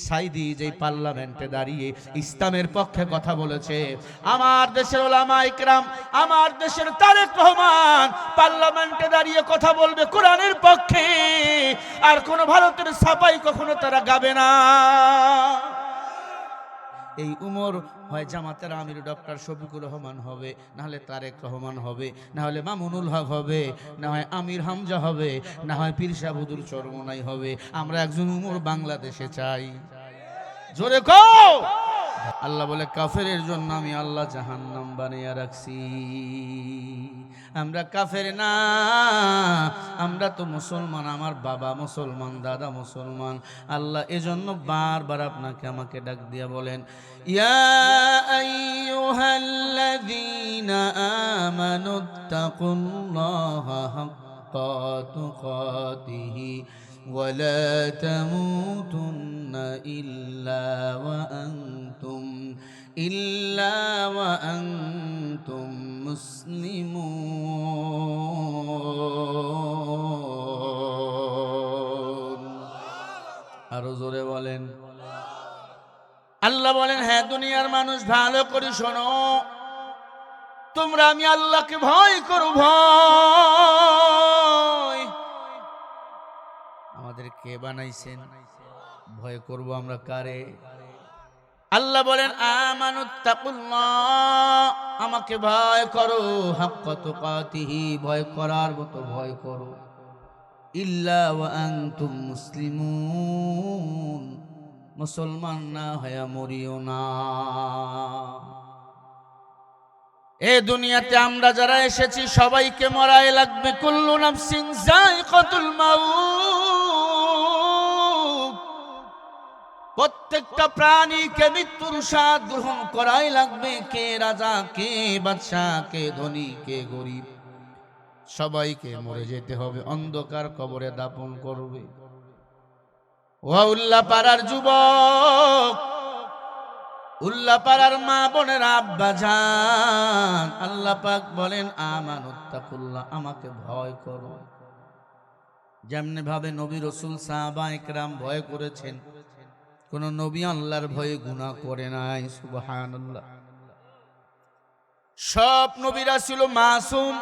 সাইদি যে পার্লামেন্টে দাঁড়িয়ে ইসলামের পক্ষে কথা বলেছে, আমার দেশের উলামায়ে কেরাম, আমার দেশের তারেক রহমান পার্লামেন্টে দাঁড়িয়ে কথা বলবে কোরআনের পক্ষে, আর কোন ভারতের ছাপাই কখনো তারা গাবে না। এই উমর হয় জামাতের আমির ডক্টর শফিকুর রহমান হবে, না হলে তারেক রহমান হবে, না হলে মামুনুল হক হবে, না হয় আমির হামজা হবে, না হয় পীর সাহেব হুজুর চরমনাই হবে। আমরা একজন উমর বাংলাদেশে চাই। জোরে কও। আল্লাহ বলে কাফেরের জন্য আমি আল্লাহ জাহান্নাম বানিয়ে রাখছি। আমরা কাফের না, আমরা তো মুসলমান, আমার বাবা মুসলমান, দাদা মুসলমান। আল্লাহ এজন্য বারবার আপনাকে আমাকে ডাক দিয়া বলেন, ইয়া আইয়ুহাল্লাযীনা আমানুত্তাকুল্লাহা হাক্কা তুকাতিহি ওয়ালা তামুতুন্না ইল্লা ওয়া আনতুম মুসলিমুন। আরো জোরে বলেন। আল্লাহ বলেন, হ্যাঁ দুনিয়ার মানুষ ভালো করে শোনো, তোমরা আমি আল্লাহকে ভয় করো। ভয় আমাদের কে বানাইছেন? ভয় করব আমরা কারে? আল্লাহ বলেন, আমানুত্তাকুল্লাহ, আমাকে ভয় করো, হাক্কা তুকাতিহি, ভয় করার মতো ভয় করো, ইল্লা ওয়া আনতুম মুসলিমুন, মুসলমান না হয়ে মরিও না। এই দুনিয়াতে আমরা যারা এসেছি সবাইকে মরাই লাগবে। কুল্লু নাফসিন যায়িকাতুল মাউত, প্রত্যেকটা প্রাণীকে মৃত্যুর স্বাদ গ্রহণ করাই লাগবে। কে রাজা, কে বাদশাহ, কে ধনী, কে গরিব, সবাইকে মরে যেতে হবে, অন্ধকার কবরে দাপন করবে। ও উল্লাপাড়ার যুবক, উল্লাপাড়ার মা বোনের আব্বা জান, আল্লাহ পাক বলেন, আমানুত্তাকুল্লাহ, আমাকে ভয় করো। যেমনি ভাবে নবী রাসূল সাহাবায়ে কেরাম ভয় করেছেন, কোন নবী আল্লাহর ভয়ে গুনাহ করে নাই। সুবহানাল্লাহ। সব নবীরা ছিল মাসুম,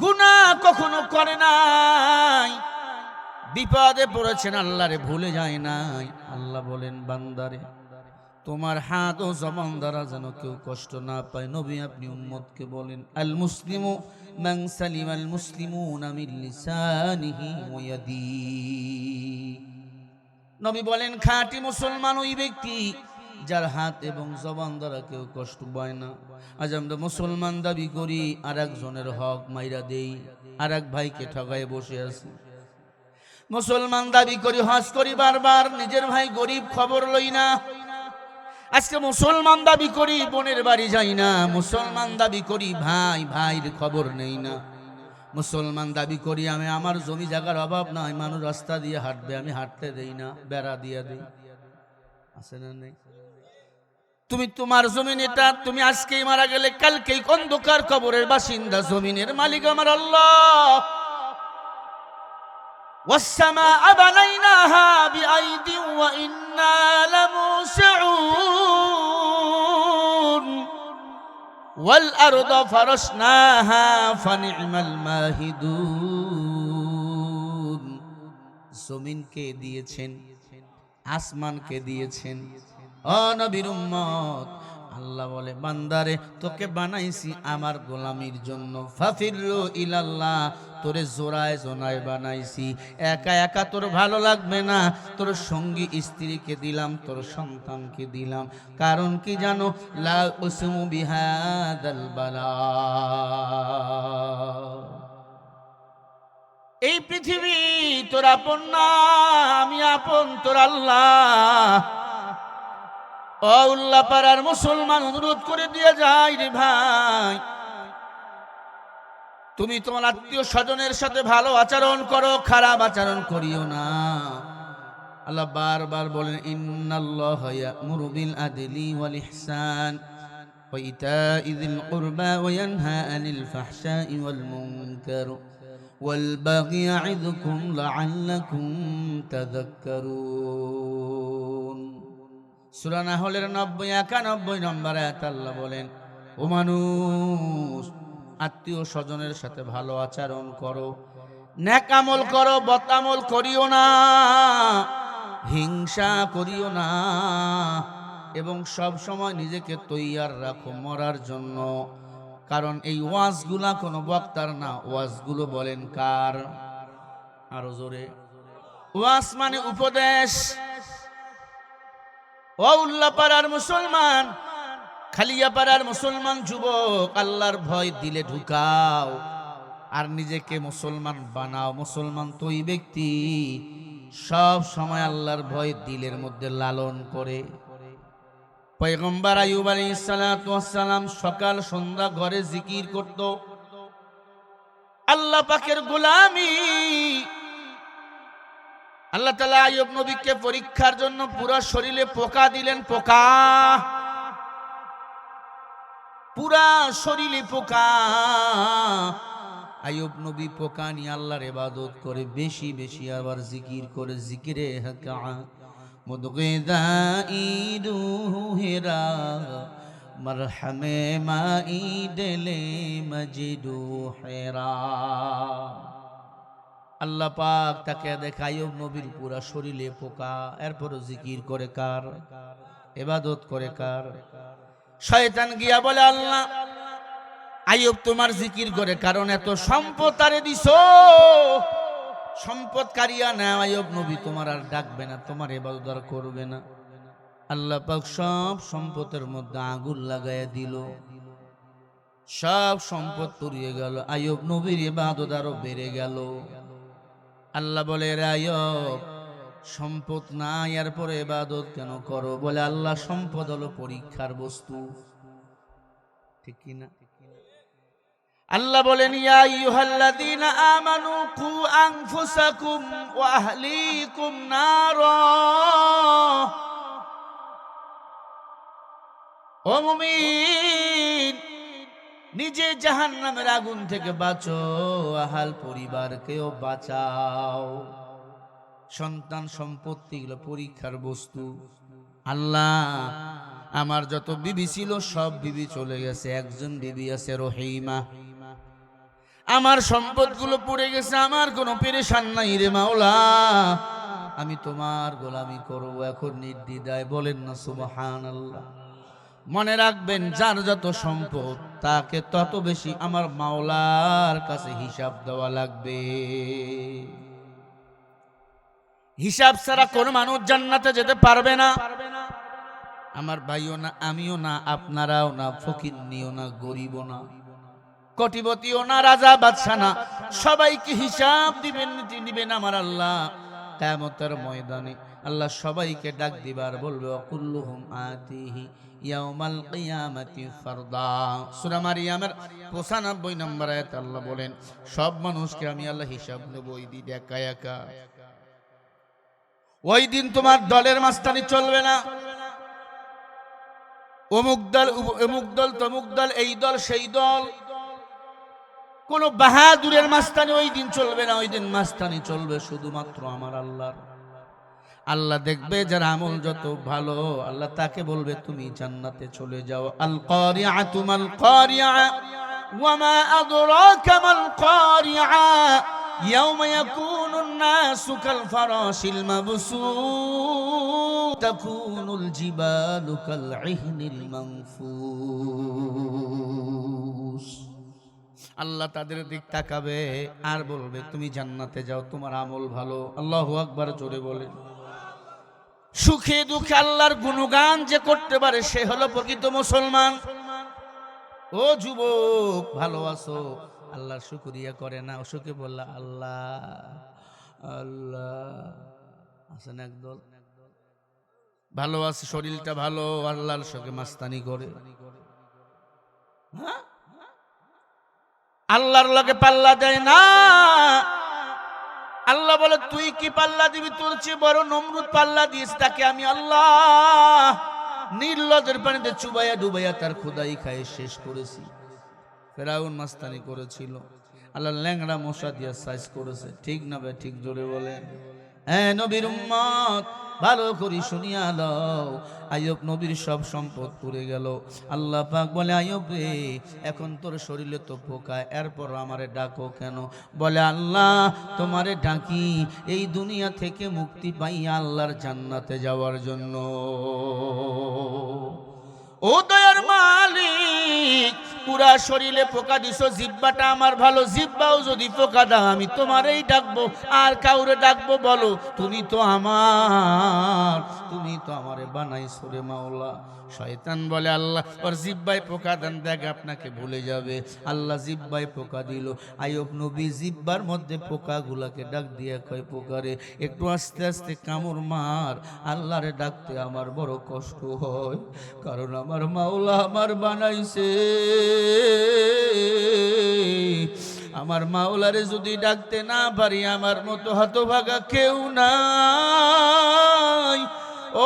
গুনাহ কখনো করে নাই। বিপদে পড়েছেন, আল্লাহরে ভুলে যায় নাই। আল্লাহ বলেন, বান্দারে তোমার হাত ও জবান দ্বারা যেন কেউ কষ্ট না পায়। নবী আপনি উম্মতকে বলেন, আল মুসলিমু মান সালিমাল মুসলিমুনা মিন লিসানিহি ওয়া ইয়াদিহি। নবী বলেন, খাঁটি মুসলমান ওই ব্যক্তি যার হাত এবং জবান দ্বারা কেউ কষ্ট পায় না। আজ আমরা মুসলমান দাবি করি, আর একজনের হক মাইরা দেই, আর এক ভাইকে ঠগায় বসে আছি। মুসলমান দাবি করি, হজ করি বারবার, নিজের ভাই গরিব খবর লই না। আজকে মুসলমান দাবি করি, বোনের বাড়ি যাই না। মুসলমান দাবি করি, ভাই ভাইয়ের খবর নেই না। মুসলমান দাবি করি, আমি আমার জমি জায়গার অভাব নাই, মানুষ রাস্তা দিয়ে হাঁটবে, আমি হাঁটতে দেই না, বেড়া দিয়ে দেই। আছে না নেই? তুমি তোমার জমিন এটা, তুমি আজকেই মারা গেলে কালকেই অন্ধকার কবরের বাসিন্দা। জমিনের মালিক আমার আল্লাহ। والسماء بنيناها بأيد وإنا لموسعون والأرض فرشناها فنعم الماهدون। জমিনকে দিয়েছেন, আসমানকে দিয়েছেন। ও নবীর উম্মত, আল্লাহ বলে, বান্দারে তোকে বানাইছি আমার গোলামির জন্য। ফাফিরু ইলাল্লাহ, তোরে জোড়ায় জোনায় বানাইছি। একা একা তোর ভালো লাগবে না, তোর সঙ্গী স্ত্রীকে দিলাম, তোর সন্তানকে দিলাম। কারণ কি জানো? লা উসমু বিহাদাল বালা। এই পৃথিবী তোর আপন না, আমি আপন তোর আল্লাহ। ও উল্লাপাড়ার মুসলমান, অনুরোধ করে দিয়ে যাই রে ভাই, তুমি তোমার আত্মীয় স্বজনের সাথে ভালো আচরণ করো, খারাপ আচরণ করিও না। আল্লাহ বারবার বলেন, ইন্নাল্লাহা ইয়া'মুরু বিল আদলি ওয়াল ইহসান ওয়া ইতা'i যিল কুরবা ওয়া ইয়ানহা আনিল ফাহশা'i ওয়াল মুনকার ওয়াল বাগই ইয়া'iযুকুম লা'আল্লাকুম তাযাক্কারুন। সূরা নাহলের 90-91 নম্বর আয়াত আল্লাহ বলেন, ও মানুষ, আত্মীয় স্বজনের সাথে ভালো আচরণ করো, নেক আমল করো, বদ আমল করিও না, হিংসা করিও না, এবং সব সময় নিজেকে তৈয়ার রাখো মরার জন্য। কারণ এই ওয়াজগুলা কোনো বক্তার না, ওয়াজগুলো বলেন কার? আরো জোরে। ওয়াজ মানে উপদেশ। ও উল্লাপাড়ার মুসলমান, খালিয়াপাড়ার মুসলমান যুবক, আল্লাহর ভয় দিলে ঢুকাও আর নিজেকে মুসলমান বানাও। মুসলমান তো ওই ব্যক্তি সব সময় আল্লাহর ভয় দিলের মধ্যে লালন করে। পয়গম্বর আইয়ুব আলাইহিস সালাতু ওয়াস সালাম সকাল সন্ধ্যা ঘরে জিকির করত, আল্লাহ পাকের গোলামি। আল্লাহ তাআলা আইয়ুব নবীকে পরীক্ষার জন্য পুরো শরীরে পোকা দিলেন, পোকা, পুরা শরীরে পোকা। আইয়ুব নবী পোকা নিয়ে আল্লাহর ইবাদত করে, বেশি বেশি আবার জিকির করে। জিকিরে হাকা মুদগিদাইরুহু হিরা মারহামে মাইদলে মজিদু হিরা। আল্লাহ পাক তাকে দেখে আইয়ুব নবীর পুরা শরীরে পোকা, এরপর জিকির করে কার? ইবাদত করে কার? শয়তান গিয়া বলে, আল্লাহ আইয়ুব তোমার জিকির করে কারণ এত সম্পদ তারে দিছো, সম্পদ কারিয়া না, আইয়ুব নবী তোমার আর ডাকবে না, তোমার ইবাদত আর করবে না। আল্লাহ পাক সব সম্পদের মধ্যে আগুন লাগাইয়া দিল, সব সম্পদ পুড়িয়ে গেল, আইয়ুব নবীর ইবাদত আরো বেড়ে গেল। আল্লাহ বলে, রে আইয়ুব, সম্পদ নাই এরপরে ইবাদত কেন করো? বলে, আল্লাহ সম্পদ হলো পরীক্ষার বস্তু। ঠিক কি না? আল্লাহ বলেন, ইয়া আইয়ুহাল্লাযীনা আমানু কু আনফুসাকুম ওয়া আহলিকুম নারা। ও মুমিন, নিজে জাহান্নামের আগুন থেকে বাঁচো, আহাল পরিবারকেও বাঁচাও। সন্তান সম্পত্তি গুলো পরীক্ষার বস্তু। আল্লাহ আমার যত বিবি ছিল সব বিবি চলে গেছে, একজন বিবি আছে রহিমা। আমার সম্পদগুলো পড়ে গেছে, আমার কোনো পেরেশান নাই রে মাওলা, আমি তোমার গোলামি করব এখন নির্দ্বিধায়। বলেন না সুবহানাল্লাহ। মনে রাখবেন, যার যত সম্পদ তাকে তত বেশি আমার মাওলার কাছে হিসাব দেওয়া লাগবে। হিসাব ছাড়া কোন মানুষ জান্নাতে যেতে পারবে না। আমার ভাইও না, আমিও না, আপনারাও না, ফকিরনিও না, গরিবও না, কোটিপতিও না, রাজা বাদশা না, সবাইকে হিসাব দিবেন আমার আল্লাহ কিয়ামতের ময়দানে। আল্লাহ সবাইকে ডাক দিবার বলবে, কুল্লুহুম আতিহি ইয়াউমাল কিয়ামাতি ফারদা। সূরা মারিয়ামের 95 নম্বর আয়াতে আল্লাহ বলেন, সব মানুষকে আমি আল্লাহ হিসাব নেব ওই দিন একা একা। ওই দিন তোমার দলের মাস্তানি চলবে না, অমুক দল অমুক দল, তমুক দল, এই দল সেই দল, কোন বাহাদুরের মাস্তানি ওই দিন চলবে না। ওই দিন মাস্তানি চলবে শুধুমাত্র আমার আল্লাহর। আল্লাহ দেখবে যার আমল যত ভালো, আল্লাহ তাকে বলবে তুমি জান্নাতে চলে যাও। আল কারিআতু মাল কারিআ ওয়া মা আদরাকা মাল কারিআ ইয়াওমা ইয়াকুনুন নাসু কাল ফারাশিল মাবসুস তাকুনুল জিবালু কাল ইহনিল মানফুস। আল্লাহ তাদের দিক তাকাবে আর বলবে তুমি জান্নাতে যাও, তোমার আমল ভালো। আল্লাহু আকবার জোরে বলেন। সুখে দুঃখে আল্লাহর গুণগান যে করতে পারে সে হলো প্রকৃত মুসলমান। ও যুবক, ভালো আছো, আল্লাহর শুকরিয়া করে না, অসুখে বললা আল্লাহ আল্লাহ। আছেন একদল ভালো আছে, শরীরটা ভালো, আল্লাহর সঙ্গে মাস্তানি করে, হ্যাঁ, আল্লাহর লগে পাল্লা দেয় না। আল্লাহ বলে তুই কি পাল্লা দিবি? তোর চেয়ে বড় নমরুদ পাল্লা দিয়েছে, তাকে আমি আল্লাহ নির্লজ্জের পানিতে চুবাইয়া ডুবাইয়া তার খোদাই খায় শেষ করেছি। ফেরাউন মাস্তানি করেছিল, আল্লাহ ল্যাংড়া মশা দিয়া সাইজ করেছে। ঠিক না ভাই? ঠিক জোরে বলে। হ্যাঁ নবীর উম্মত, ভালো করে শুনিয়া লও, আইয়ুব নবীর সব সম্পদ পুড়ে গেল। আল্লাহ পাক বলে, আইয়ুব রে, এখন তোর শরীরে তো পোকা, এরপর আমারে ডাকো কেন? বলে, আল্লাহ তোমারে ডাকি এই দুনিয়া থেকে মুক্তি পাইয়া আল্লাহর জান্নাতে যাওয়ার জন্য। ও দয়ার মালিক, পুরা শরীরে পোকা দিছো, জিব্বাটা আমার ভালো, জিব্বাও যদি পোকা দাও আমি তোমারই ডাকবো, আর কাউরে ডাকবো বলো? তুমি তো আমার, তুমি তো আমারে বানাইছো রে মাওলা। শয়তান বলে, আল্লাহ ওর জিব্বায় পোকা দেন, দেখ আপনাকে ভুলে যাবে। আল্লাহ জিব্বায় পোকা দিল। আইয়ুব নবী জিব্বার মধ্যে পোকাগুলাকে ডাক দিয়ে কয়, পোকারে একটু আস্তে আস্তে কামড় মার, আল্লাহরে ডাকতে আমার বড় কষ্ট হয়, কারণ আমার মাওলা আমার বানাইছে। আমার মাওলারে যদি ডাকতে না পারি, আমার মতো হতভাগা কেউ নাই।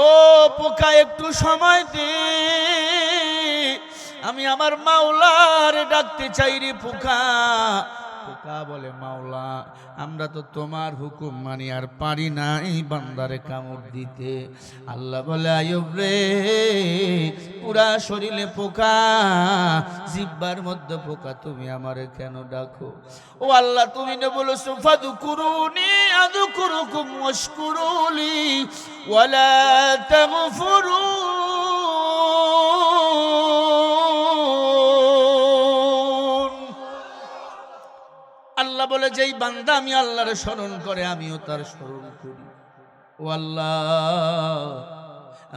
ও পোকা, একটু সময় দে, আমি আমার মাওলারে ডাকতে চাই রে পোকা। পোকা বলে, মাওলা আমরা তো তোমার হুকুম মানি, আর পারি না এই বান্দারে কামড় দিতে। আল্লাহ বলে, আইয়ুব রে, পুরা শরীরে পোকা, জিব্বার মধ্যে পোকা, তুমি আমারে কেন ডাকো? ও আল্লাহ, তুমি না বলেছো ফাদকুরুনি আযকুরুকুম ওয়াশকুরুলি ওয়ালা তাগফিরুন। আল্লাহ বলে, যেই বান্দা আমি আল্লাহর স্মরণ করে আমিও তার স্মরণ করি। ও আল্লাহ,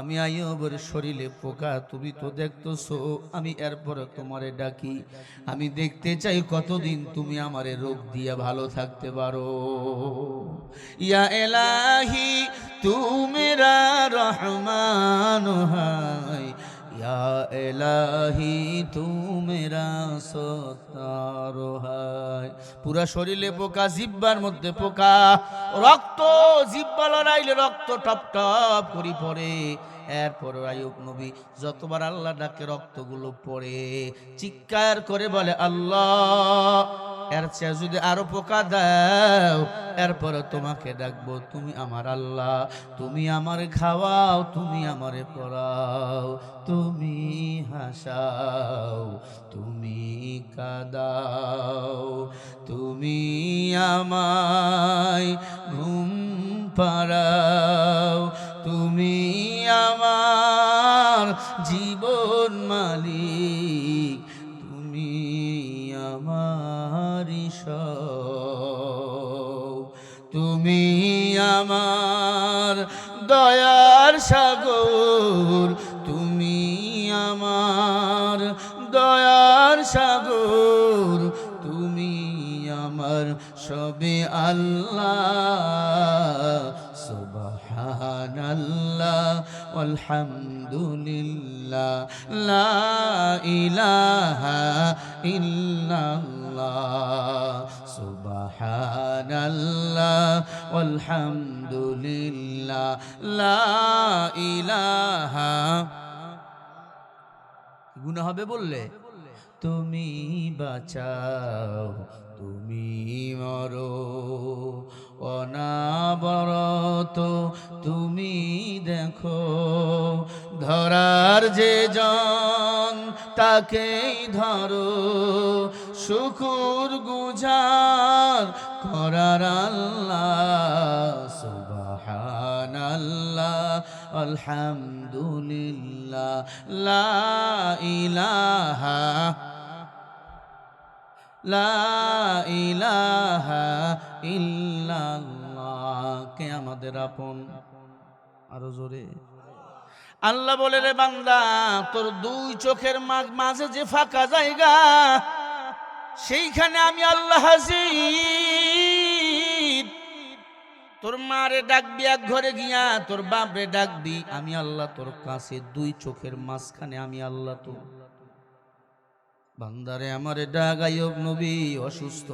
আমি আইয়ুবের শরীরে পোকা, তুমি তো দেখতেছো, আমি এরপরে তোমারে ডাকি, আমি দেখতে চাই কতদিন তুমি আমারে রোগ দিয়া ভালো থাকতে পারো। ইয়া ইলাহি তু মেরা রহমান হায়, ইয়া ইলাহি তু মেরা সত্তার হায়। পুরা শরীরে পোকা, জিব্বার মধ্যে পোকা, রক্ত, জিব্বা লড়াইলে রক্ত টপ টপ করি পড়ে। এরপর আইয়ুব নবী যতবার আল্লাহ ডাকে রক্তগুলো পড়ে, চিৎকার করে বলে, আল্লাহ এর চেয়ে যদি আরো পোকা দাও, এরপরে তোমাকে ডাকবো। তুমি আমার আল্লাহ, তুমি আমার খাওয়াও, তুমি আমারে পড়াও, তুমি হাসাও, তুমি কাদাও, তুমি আমায় ঘুম পাড়াও, তুমি আমার জীবন মালিক, তুমি আমার ঈশ্বর, তুমি আমার দয়ার সাগর, তুমি আমার দয়ার সাগর, তুমি আমার সবে আল্লাহ। সুবহানাল্লাহ আলহামদুলিল্লাহ লা ইলাহা ইল্লাল্লাহ। সুবহানাল্লাহ আলহামদুলিল্লাহ লা ইলাহা। গুনাহ হবে বললে? তুমি বাঁচাও, তুমি মরো, অনাবরত তুমি দেখো, ধরার যে জন তাকেই ধরো, শুকুর গুজার করার আল্লাহ। সুবহানাল্লাহ আলহামদুলিল্লাহ লা ইলাহা লা ইলাহা ইল্লাল্লাহ। কে আমাদের আপন? আরো জোরে। আল্লাহ বলে, রে বান্দা, তোর দুই চোখের মাঝে যে ফাঁকা জায়গা, সেইখানে আমি আল্লাহ হাজির। তোর মারে ডাকবি এক ঘরে গিয়া, তোর বাপরে ডাকবি, আমি আল্লাহ তোর কাছে, দুই চোখের মাঝখানে আমি আল্লাহ। তো বান্দারে আমারে ডাক। আইয়ুব নবী অসুস্থ,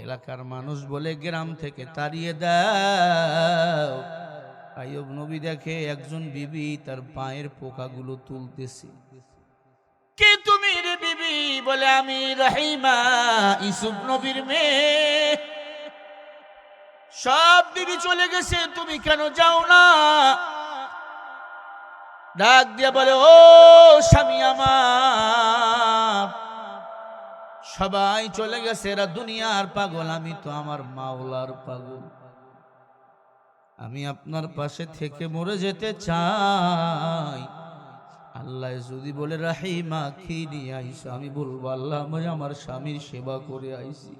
এলাকার মানুষ বলে গ্রাম থেকে তাড়িয়ে দাও। আইয়ুব নবী দেখে একজন বিবি তার পায়ের পোকাগুলো তুলতেছে। কে তুমি রে বিবি? বলে, আমি রহিমা, ইউসুফ নবীর মেয়ে। সব বিবি চলে গেছে, তুমি কেন যাও না? ডাক দিয়ে বলে, ও স্বামী আমার, সবাই চলে গেছে, এরা দুনিয়ার পাগল, আমি তো আমার মাওলার পাগল। আমি আপনার পাশে থেকে মরে যেতে চাই। আল্লাহ যদি বলে রাহিমা কি নিয়ে আইসো, আমি বলবো আল্লাহ আমি আমার স্বামীর সেবা করে আইছি।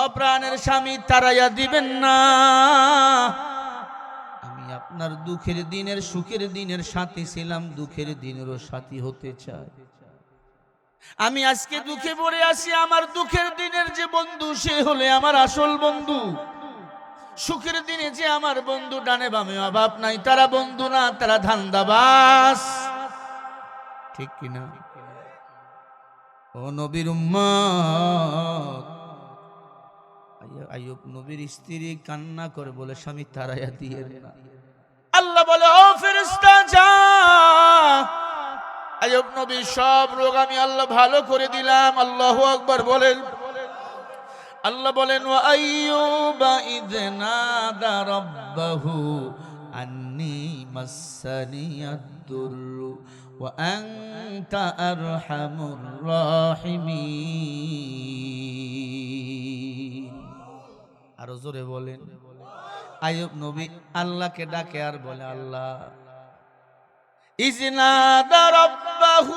অপ্রাণের স্বামী তারাইয়া দিবেন না। আমি আপনার দুঃখের দিনের সুখের দিনের সাথী ছিলাম, দুঃখের দিনেরও সাথী হতে চাই। আমি আজকে দুঃখে পড়ে আছি, আমার দুঃখের দিনের যে বন্ধু সে হলে আমার আসল বন্ধু। সুখের দিনে যে আমার বন্ধু, ডানে বামে অভাব নাই, তারা বন্ধু না, তারা ধান্দাবাজ। ঠিক কিনা? ও নবীর উম্মত, আইয়ুব নবীর স্ত্রী কান্না করে বলে, স্বামী তারাইয়া দিয়ে না। আল্লাহ বলে, ও ফেরেশতা যা, আইয়ুব নবীর সব রোগ আমি আল্লাহ ভালো করে দিলাম। আল্লাহু আকবার বলেন। আল্লাহ বলেন, ওয়া আইয়ুবা ইয নাদা রাব্বাহু আন্নী মাসসানিয়াদ-দুররু ওয়া আনতা আরহামুর রাহিমিন। আরো জোরে বলেন। আইয়ুব নবী আল্লাহকে ডাকে আর বলে, আল্লাহ ইয নাদা রাব্বাহু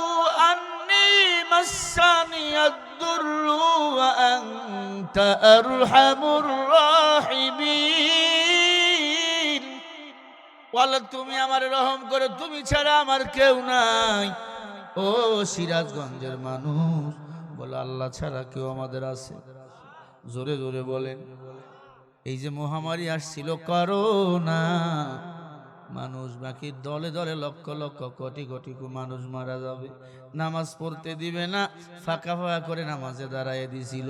আন্নী মাসসানিয়াদ-দুররু ওয়া আনতা আরহামুর রাহিমিন। বলে, তুমি আমার রহম করে, তুমি ছাড়া আমার কেউ নাই। ও সিরাজগঞ্জের মানুষ, বলে আল্লাহ ছাড়া কেউ আমাদের আছে? জোরে জোরে বলেন। এই যে মহামারী আসছিল করোনা, মানুষ বাকি দলে দলে লক্ষ লক্ষ কোটি কোটি মানুষ মারা যাবে, নামাজ পড়তে দিবে না, ফাঁকা ফাঁকা করে নামাজে দাঁড়াইয়ে দিছিল।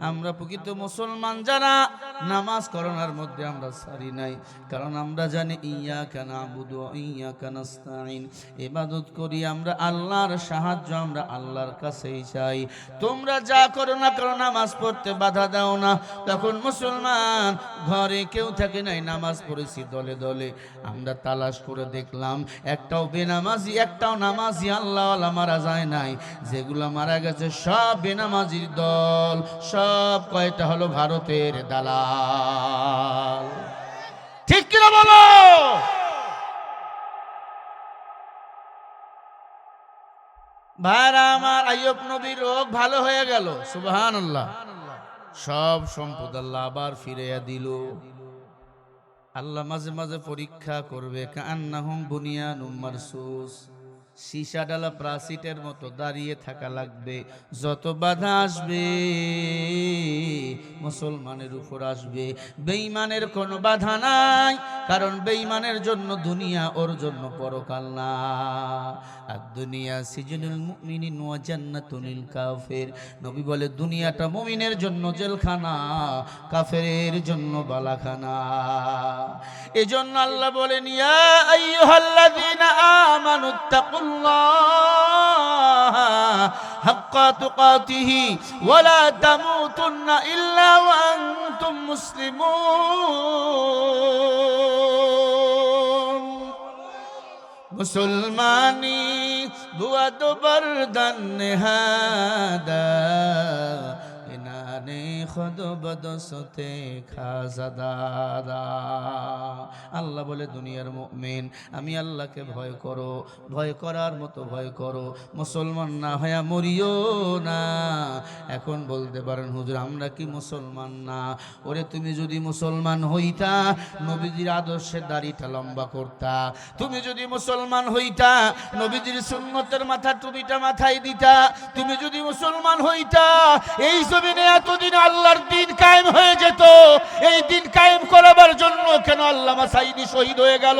আমরা প্রকৃত মুসলমান যারা, নামাজ করোনার মধ্যে আমরা ছাড়ি নাই, কারণ আমরা জানি ইয়াকা না'বুদু ওয়া ইয়াকা নাস্তাঈন, ইবাদত করি আমরা আল্লাহর সাহায্য আমরা আল্লাহর কাছেই চাই। তোমরা যা করো না করো, নামাজ পড়তে বাধা দাও না। তখন মুসলমান ঘরে কেউ থাকে নাই, নামাজ পড়েছি দলে দলে। আমরা তালাশ করে দেখলাম একটাও বেনামাজি, একটাও নামাজি আল্লাহওয়ালা মারা যায় নাই। যেগুলো মারা গেছে সব বেনামাজির দল, সব কয়টা হলো ভারতের দালাল। ঠিক কিনা বলো? ভাইরা আমার, আইয়ুব নবীর রোগ ভালো হয়ে গেল, সুবহানাল্লাহ। সব সম্পদ আল্লাহ আবার ফিরাইয়া দিল। আল্লাহ মাঝে মাঝে পরীক্ষা করবে, কান্নাহুম বুনিয়ানুম মারসুস, সীসা ডালা প্রাচীরের মতো দাঁড়িয়ে থাকা লাগবে। যত বাধা আসবে মুসলমানের উপর আসবে, বেঈমানের কোনো বাধা নাই, কারণ বেঈমানের জন্য দুনিয়া, ওর জন্য পরকাল না। আর দুনিয়া সিজনুল মুমিনিন ওয়া জান্নাতুল কাফির। নবী বলে, দুনিয়াটা মুমিনের জন্য জেলখানা, কাফেরের জন্য বালাখানা। এজন্য আল্লাহ বলেন, ইয়া আইয়ুহাল্লাযীনা আমানুত্তাকুল্লাহা হাক্কা তুকাতিহি ওয়া লা তামুতুন্না ইল্লা ওয়া আনতুম মুসলিমুন। মুসলমানি দুয়া তো বরদান নেহাদা, ইনানে খুদ বদসতে খাজাদাদা। আল্লাহ বলে, দুনিয়ার মুমিন, আমি আল্লাহকে ভয় করো, ভয় করার মতো ভয় করো, মুসলমান না হয়ে মরিও না। এখন বলতে পারেন, হুজুর আমরা কি মুসলমান না? ওরে তুমি যদি মুসলমান হইতা, নবীজির আদর্শে দাড়িটা লম্বা করতা। তুমি যদি মুসলমান হইতা, নবীজির সুন্নতের মাথা টুপিটা মাথায় দিতা। তুমি যদি মুসলমান হইতা, এই জমিনে এতদিন আল্লাহর দিন কায়েম হয়ে যেত। এই দিন কায়েম করাবার জন্য কেন আল্লামা সাঈদী শহীদ হয়ে গেল?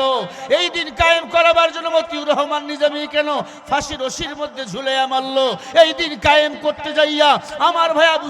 এই দিন কায়েম করাবার জন্য মতিউর রহমান নিজামী কেন ফাঁসি রশির মধ্যে ঝুলাইয়া মারল? এই দিন কায়েম করতে যাইয়া আমার ভাই আবু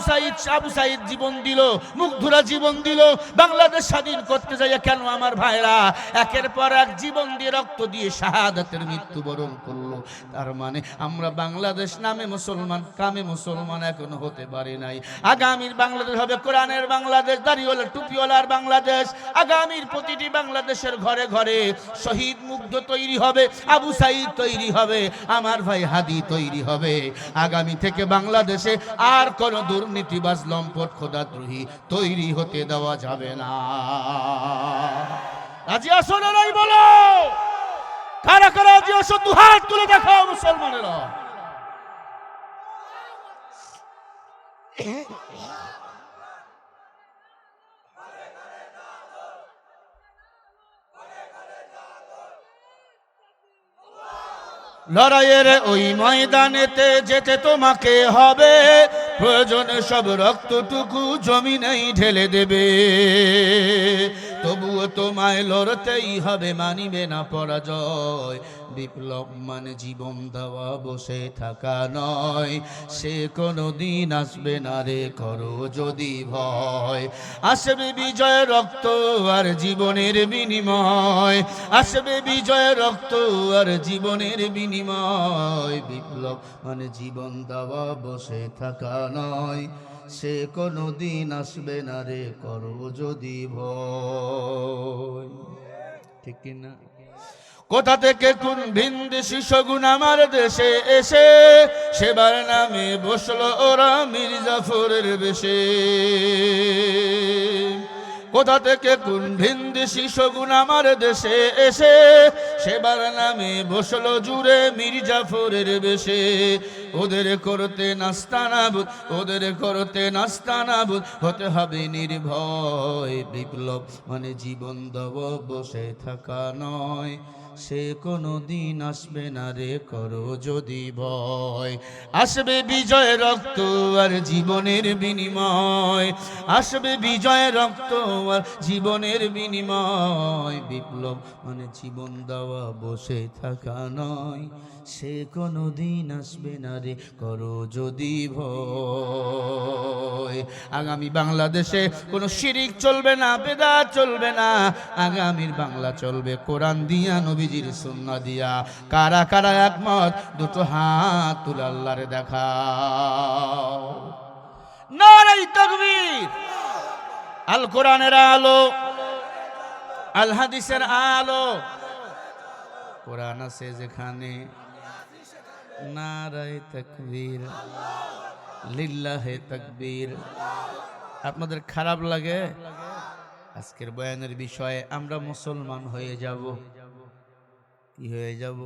সাঈদ জীবন দিল, মুগ্ধরা জীবন দিল। বাংলাদেশ স্বাধীন করতে যাইয়া কেন আমার ভাইরা একের পর এক জীবন দিয়ে, রক্ত দিয়ে শাহাদাতের মৃত্যুবরণ করলো? তার মানে আমরা বাংলাদেশ নামে মুসলমান, কামে মুসলমান এখনো হতে পারি নাই। আগামীর বাংলাদেশ হবে কোরআনের বাংলাদেশ, দাড়িওয়ালা টুপিওয়ালার বাংলাদেশ। আগামীর প্রতিটি বাংলাদেশের ঘরে ঘরে শহীদ মুগ্ধ তৈরি হবে, আবু সাঈদ তৈরি হবে, আমার ভাই হাদি তৈরি হবে। আগামী থেকে বাংলাদেশে আর কোন দুর্নীতিবাজ, লম্পট, খোদাদ্রোহী তৈরি হতে দেওয়া যাবে না। রাজি আসো না নাই বলো? কারা কারা রাজি আসো? দুহাত তুলে দেখাও মুসলমানেরা। লড়াইয়ের ওই ময়দানেতে যেতে তোমাকে হবে, প্রয়োজনে সব রক্তটুকু জমিনেই ঢেলে দেবে। তবুও তোমায় লড়তেই হবে, মানিবে না পরাজয়। বিপ্লব মানে জীবন দেওয়া, বসে থাকা নয়। সে কোনো দিন আসবে না রে, করো যদি ভয়। আসবে বিজয় রক্ত আর জীবনের বিনিময়, আসবে বিজয় রক্ত আর জীবনের বিনিময়। বিপ্লব মানে জীবন দেওয়া, বসে থাকা নয়। সে কোনো দিন আসবে না রে, করো যদি ভয়। ঠিক কিনা? কোথা থেকে কোন ভিনদেশি শগুন আমার দেশে এসে সেবার নামে বসলো ওরা মির্জাফরের বেশে। কোথা থেকে কোন ভিনদেশি শগুন আমার দেশে এসে সেবার নামে বসলো জুড়ে মির্জাফরের বেশে। ওদের করতে নাস্তানাবুদ, ওদের করতে নাস্তানাবুদ হতে হবে নির্ভয়। বিপ্লব মানে জীবন দেব, বসে থাকা নয়। সে কোনো দিন আসবে না রে, করো যদি ভয়। আসবে বিজয় রক্ত আর জীবনের বিনিময়, আসবে বিজয় রক্ত আর জীবনের বিনিময়। বিপ্লব মানে জীবন দেওয়া, বসে থাকা নয়। সে কোনো দিন আসবে না রে, করো যদি ভয়। আগামী বাংলাদেশে কোনো শিরিক চলবে না, বেদাত চলবে না। আগামীর বাংলা চলবে কোরআন দিয়া, নবীজির সুন্নাহ দিয়া। কারা কারা একমত? দুটো হাত তুলে আল্লাহরে দেখাও। নারে তাকবীর! আল কোরআনের আলো, আল হাদিসের আলো। কোরআন আছে যেখানে, নারে তাকবীর, লিল্লাহে তাকবীর। আপনাদের খারাপ লাগে? আজকের বয়ানের বিষয়ে আমরা মুসলমান হয়ে যাব। কি হয়ে যাব?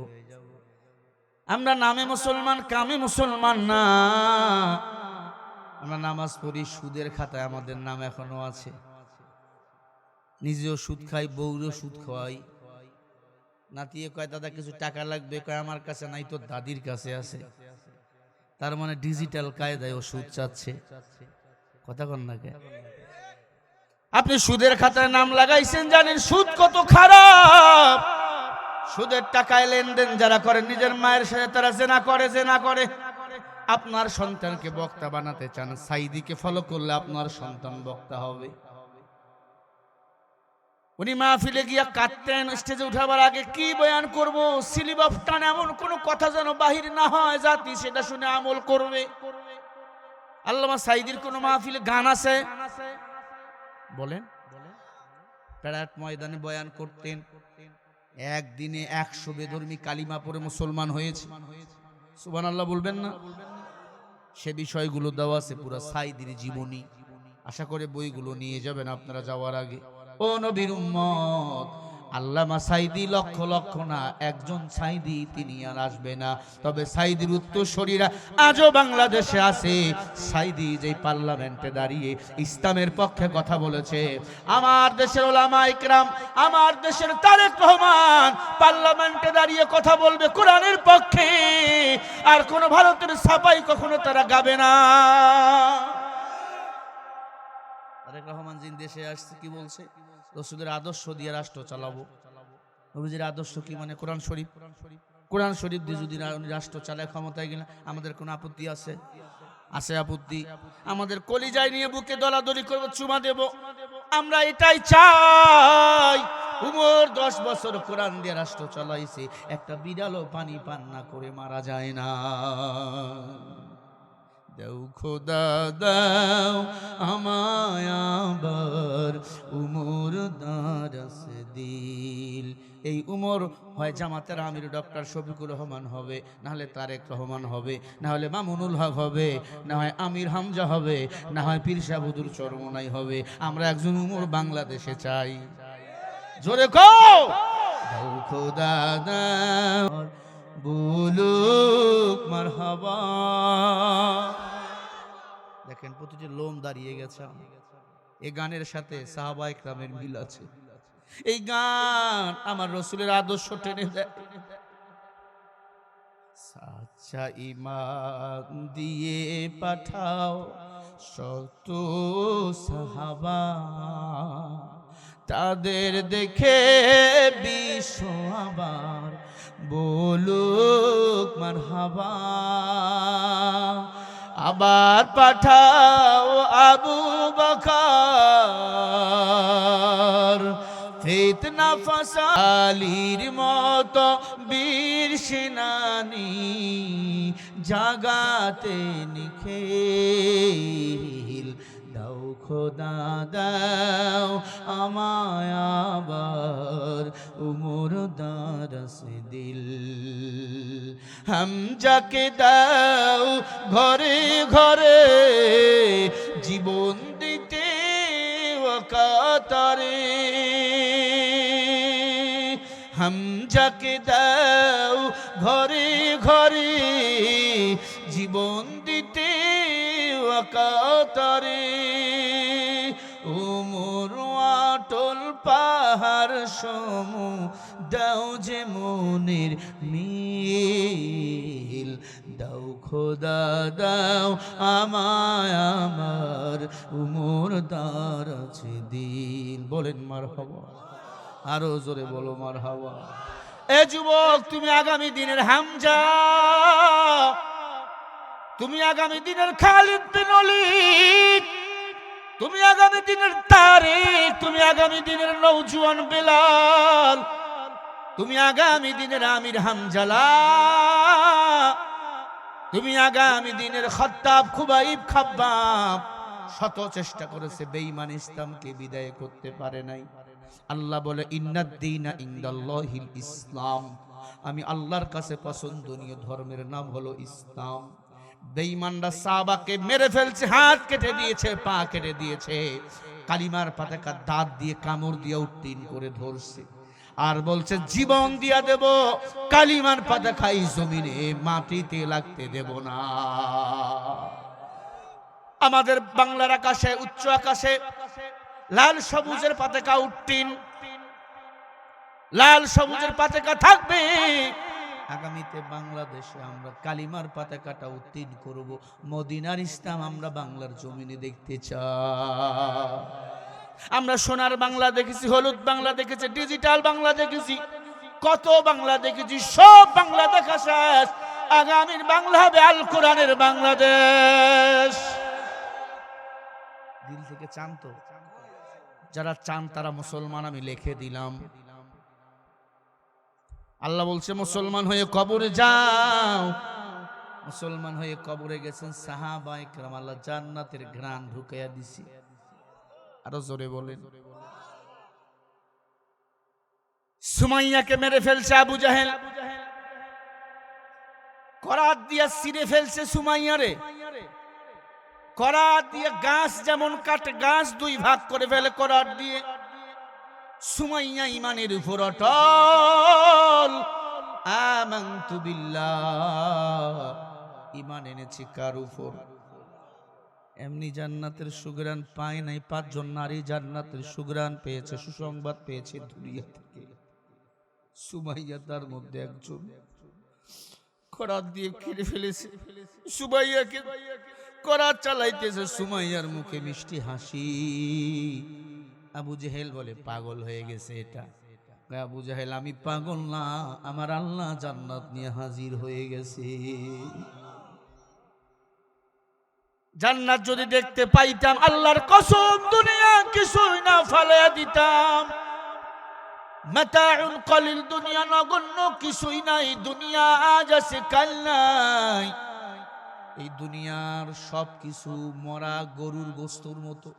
আমরা নামে মুসলমান, কামে মুসলমান না। আমরা নামাজ পড়ি, সুদের খাতায় আমাদের নাম এখনো আছে। নিজেও সুদ খাই, বউরও সুদ খাওয়াই। নাতিয়ে কয় দাদা কিছু টাকা লাগবে, কয় আমার কাছে নাই, তো দাদির কাছে আছে। তার মানে ডিজিটাল কায়দায় ও সুদ চাচ্ছে। কথা কন না কে? আপনি সুদের খাতায় নাম লাগাইছেন, জানেন সুদ কত খারাপ। সুদের টাকায় লেনদেন যারা করে, নিজের মায়ের সাথে তারা জেনা করে, জেনা করে। আপনার সন্তানকে বক্তা বানাতে চান, সাইদিকে ফলো করলে আপনার সন্তান বক্তা হবে। উনি মাহফিলে গিয়া কাঁদতেন, স্টেজে উঠাবার আগে কি বয়ান করব, স্লিপ অফ টান, এমন কোন কথা যেন বাহির না হয়, জাতি সেটা শুনে আমল করবে। আল্লামা সাইদির কোন মাহফিলে গান আছে? বলেন। প্যারাট ময়দানে বয়ান করতেন, একদিনে 100 বেধর্মী কালিমা পড়ে মুসলমান হয়েছে। সুবহানাল্লাহ বলবেন না? সে বিষয়গুলো দেওয়া আছে পুরা সাইদির জীবনী। আশা করে বইগুলো নিয়ে যাবেন আপনারা যাওয়ার আগে। ও নবীর উম্মত, আল্লামা সাইদি লক্ষ লক্ষ না, একজন সাইদি তিনি আর আসবে না। তবে সাইদির উত্তরসূরিরা আজও বাংলাদেশে আছে। সাইদি যে পার্লামেন্টে দাঁড়িয়ে ইসলামের পক্ষে কথা বলেছে, আমার দেশের উলামা ইকরাম, আমার দেশের তারেক রহমান পার্লামেন্টে দাঁড়িয়ে কথা বলবে কোরআনের পক্ষে। আর কোন ভারতের ছাপাই কখনো তারা গাবে না। তারেক রহমান যিনি দেশে আসছে কি বলছে? রসুলের আদর্শ দিয়ে রাষ্ট্র চালাবো। নবীজির আদর্শ কি? মানে কোরআন শরীফ। কোরআন শরীফ দিয়ে যদি রাষ্ট্র চালায় ক্ষমতায় গেলে আমাদের কোনো আপত্তি আছে? আছে আপত্তি? আমাদের কলিজায় নিয়ে বুকে দলাদলি করবো, চুমা দেব। আমরা এটাই চাই, উমর 10 বছর কোরআন দিয়ে রাষ্ট্র চালাইছে, একটা বিড়ালও পানি পান না করে মারা যায় না। দাও খোদা দাও আমায় আবার উমর দারাস দিল। এই উমর হয় জামাতের আমির ডক্টর শফিকুর রহমান হবে, না হলে তারেক রহমান হবে, না হলে মামুনুল হক হবে, না হয় আমির হামজা হবে, না হয় পীর সাবুদুর চরমনাই হবে। আমরা একজন উমর বাংলাদেশে চাই। জোরে কও দাও খোদা দাও বুলুক মারহাবা। দেখেন প্রতিটি লোম দাঁড়িয়ে গেছে। এই গানের সাথে সাহাবা ইকরামের মিল আছে। এই গান আমার রসুলের আদর্শ টেনে দেয়। সাচ্চা ঈমান দিয়ে পাঠাও শত সাহাবা, তাদের দেখে বিশ্ব আবার বলুক মারহাবা। আবার পাঠাও আবু বকর, ফিতনা ফাসালির মতো বীর সেনানি, জাগাতে নিখিল। দাও খোদা দাও আমায় আবার উমর দারাস দিল। হামজাকে দাও ঘরে ঘরে জীবন দিতে ওয়াকাতারে। হামজাকে দাও ঘরে ঘরে জীবন দিতে ওয়াকাতারে। উমর আটল পাহাড় সমু দাও যে মনের মিল। দাও খোদা দাও আমায় আমার উমর দারাজ দিল। বলেন মারহাবা, আরো জোরে বলো মারহাবা। এ যুবক, তুমি আগামী দিনের হামজা, তুমি আগামী দিনের খালিদ বিন ওলীদ, তুমি আগামী দিনের তারেক, তুমি আগামী দিনের নওজোয়ান বেলাল, তুমি আগামী দিনের আমির হামজালা, তুমি আগামী দিনের খাত্তাব খুবাইব খাব্বাব। শত চেষ্টা করেছে, বেঈমান ইসলামকে বিদায় করতে পারে নাই। আল্লাহ বলে ইন্নাদ দীনা ইনদাল্লাহিল ইসলাম, আমি আল্লাহর কাছে পছন্দনীয় ধর্মের নাম হলো ইসলাম। বেঈমানরা সাহাবাকে মেরে ফেলছে, হাত কেটে দিয়েছে, পা কেটে দিয়েছে, কালিমার পতাকা দাঁত দিয়ে কামড় দিয়ে উত্তীর্ণ করে ধরছে, আর বলছে জীবন দিয়া দেব, কালিমার পতাকাই জমিনে মাটিতে লাগতে দেব না। আমাদের বাংলার আকাশে, উচ্চ আকাশে লাল সবুজের পতাকা উত্তীর্ণ, লাল সবুজের পতাকা থাকবে। আগামীতে বাংলাদেশে আমরা কালিমার পতাকাটা উত্তীর্ণ করব। মদিনার ইসলাম আমরা বাংলার জমিনে দেখতে চাই। আমরা সোনার বাংলা দেখেছি, হলুদ বাংলা দেখেছি, ডিজিটাল বাংলা দেখেছি, কত বাংলা দেখেছি, সব বাংলা দেখা শেষ। আগামীর বাংলা হবে আল কোরআনের বাংলাদেশ। দিল থেকে চান তো? যারা চান তারা মুসলমান আমি লিখে দিলাম। আল্লাহ বলছে মুসলমান হয়ে কবরে যাও। মুসলমান হয়ে কবরে গেছেন সাহাবায়ে কেরাম, আল্লাহ জান্নাতের ঘ্রাণ ঢুকাইয়া দিছি। আরো জোরে বলেন। সুমাইয়াকে মেরে ফেলছে আবু জাহেল, করাত দিয়ে ছিঁড়ে ফেলছে সুমাইয়ারে। করাত দিয়ে গাছ যেমন কাটে, গাছ দুই ভাগ করে ফেলে করাত দিয়ে। সুমাইয়া ইমানের উপর অটল। আমানতু বিল্লাহ, ইমান এনেছি কার উপর? এমনি জান্নাতের সুগ্রাণ পায় নাই, 5 জন নারী জান্নাতের সুগ্রাণ পেয়েছে, সুসংবাদ পেয়েছে দুনিয়া থেকে। সুমাইয়া তার মধ্যে একজন। করাত দিয়ে ছিঁড়ে ফেলেছে সুমাইয়াকে, করাত চালাইতেছে, সুমাইয়ার মুখে মিষ্টি হাসি। আবু জেহেল বলে পাগল হয়ে গেছে এটা। আবু জেহেল আমি পাগল না, আমার আল্লাহ জান্নাত নিয়ে হাজির হয়ে গেছে। জান্নাত যদি দেখতে পাইতাম, আল্লাহর কসম দুনিয়া কিছুই না ফালাইয়া দিতাম। মাতাউন কলিল, দুনিয়া নগণ্য কিছুই নাই, দুনিয়া আজ আছে কাল নাই। এই দুনিয়ার সব কিছু মরা গরুর গোস্তের মতো,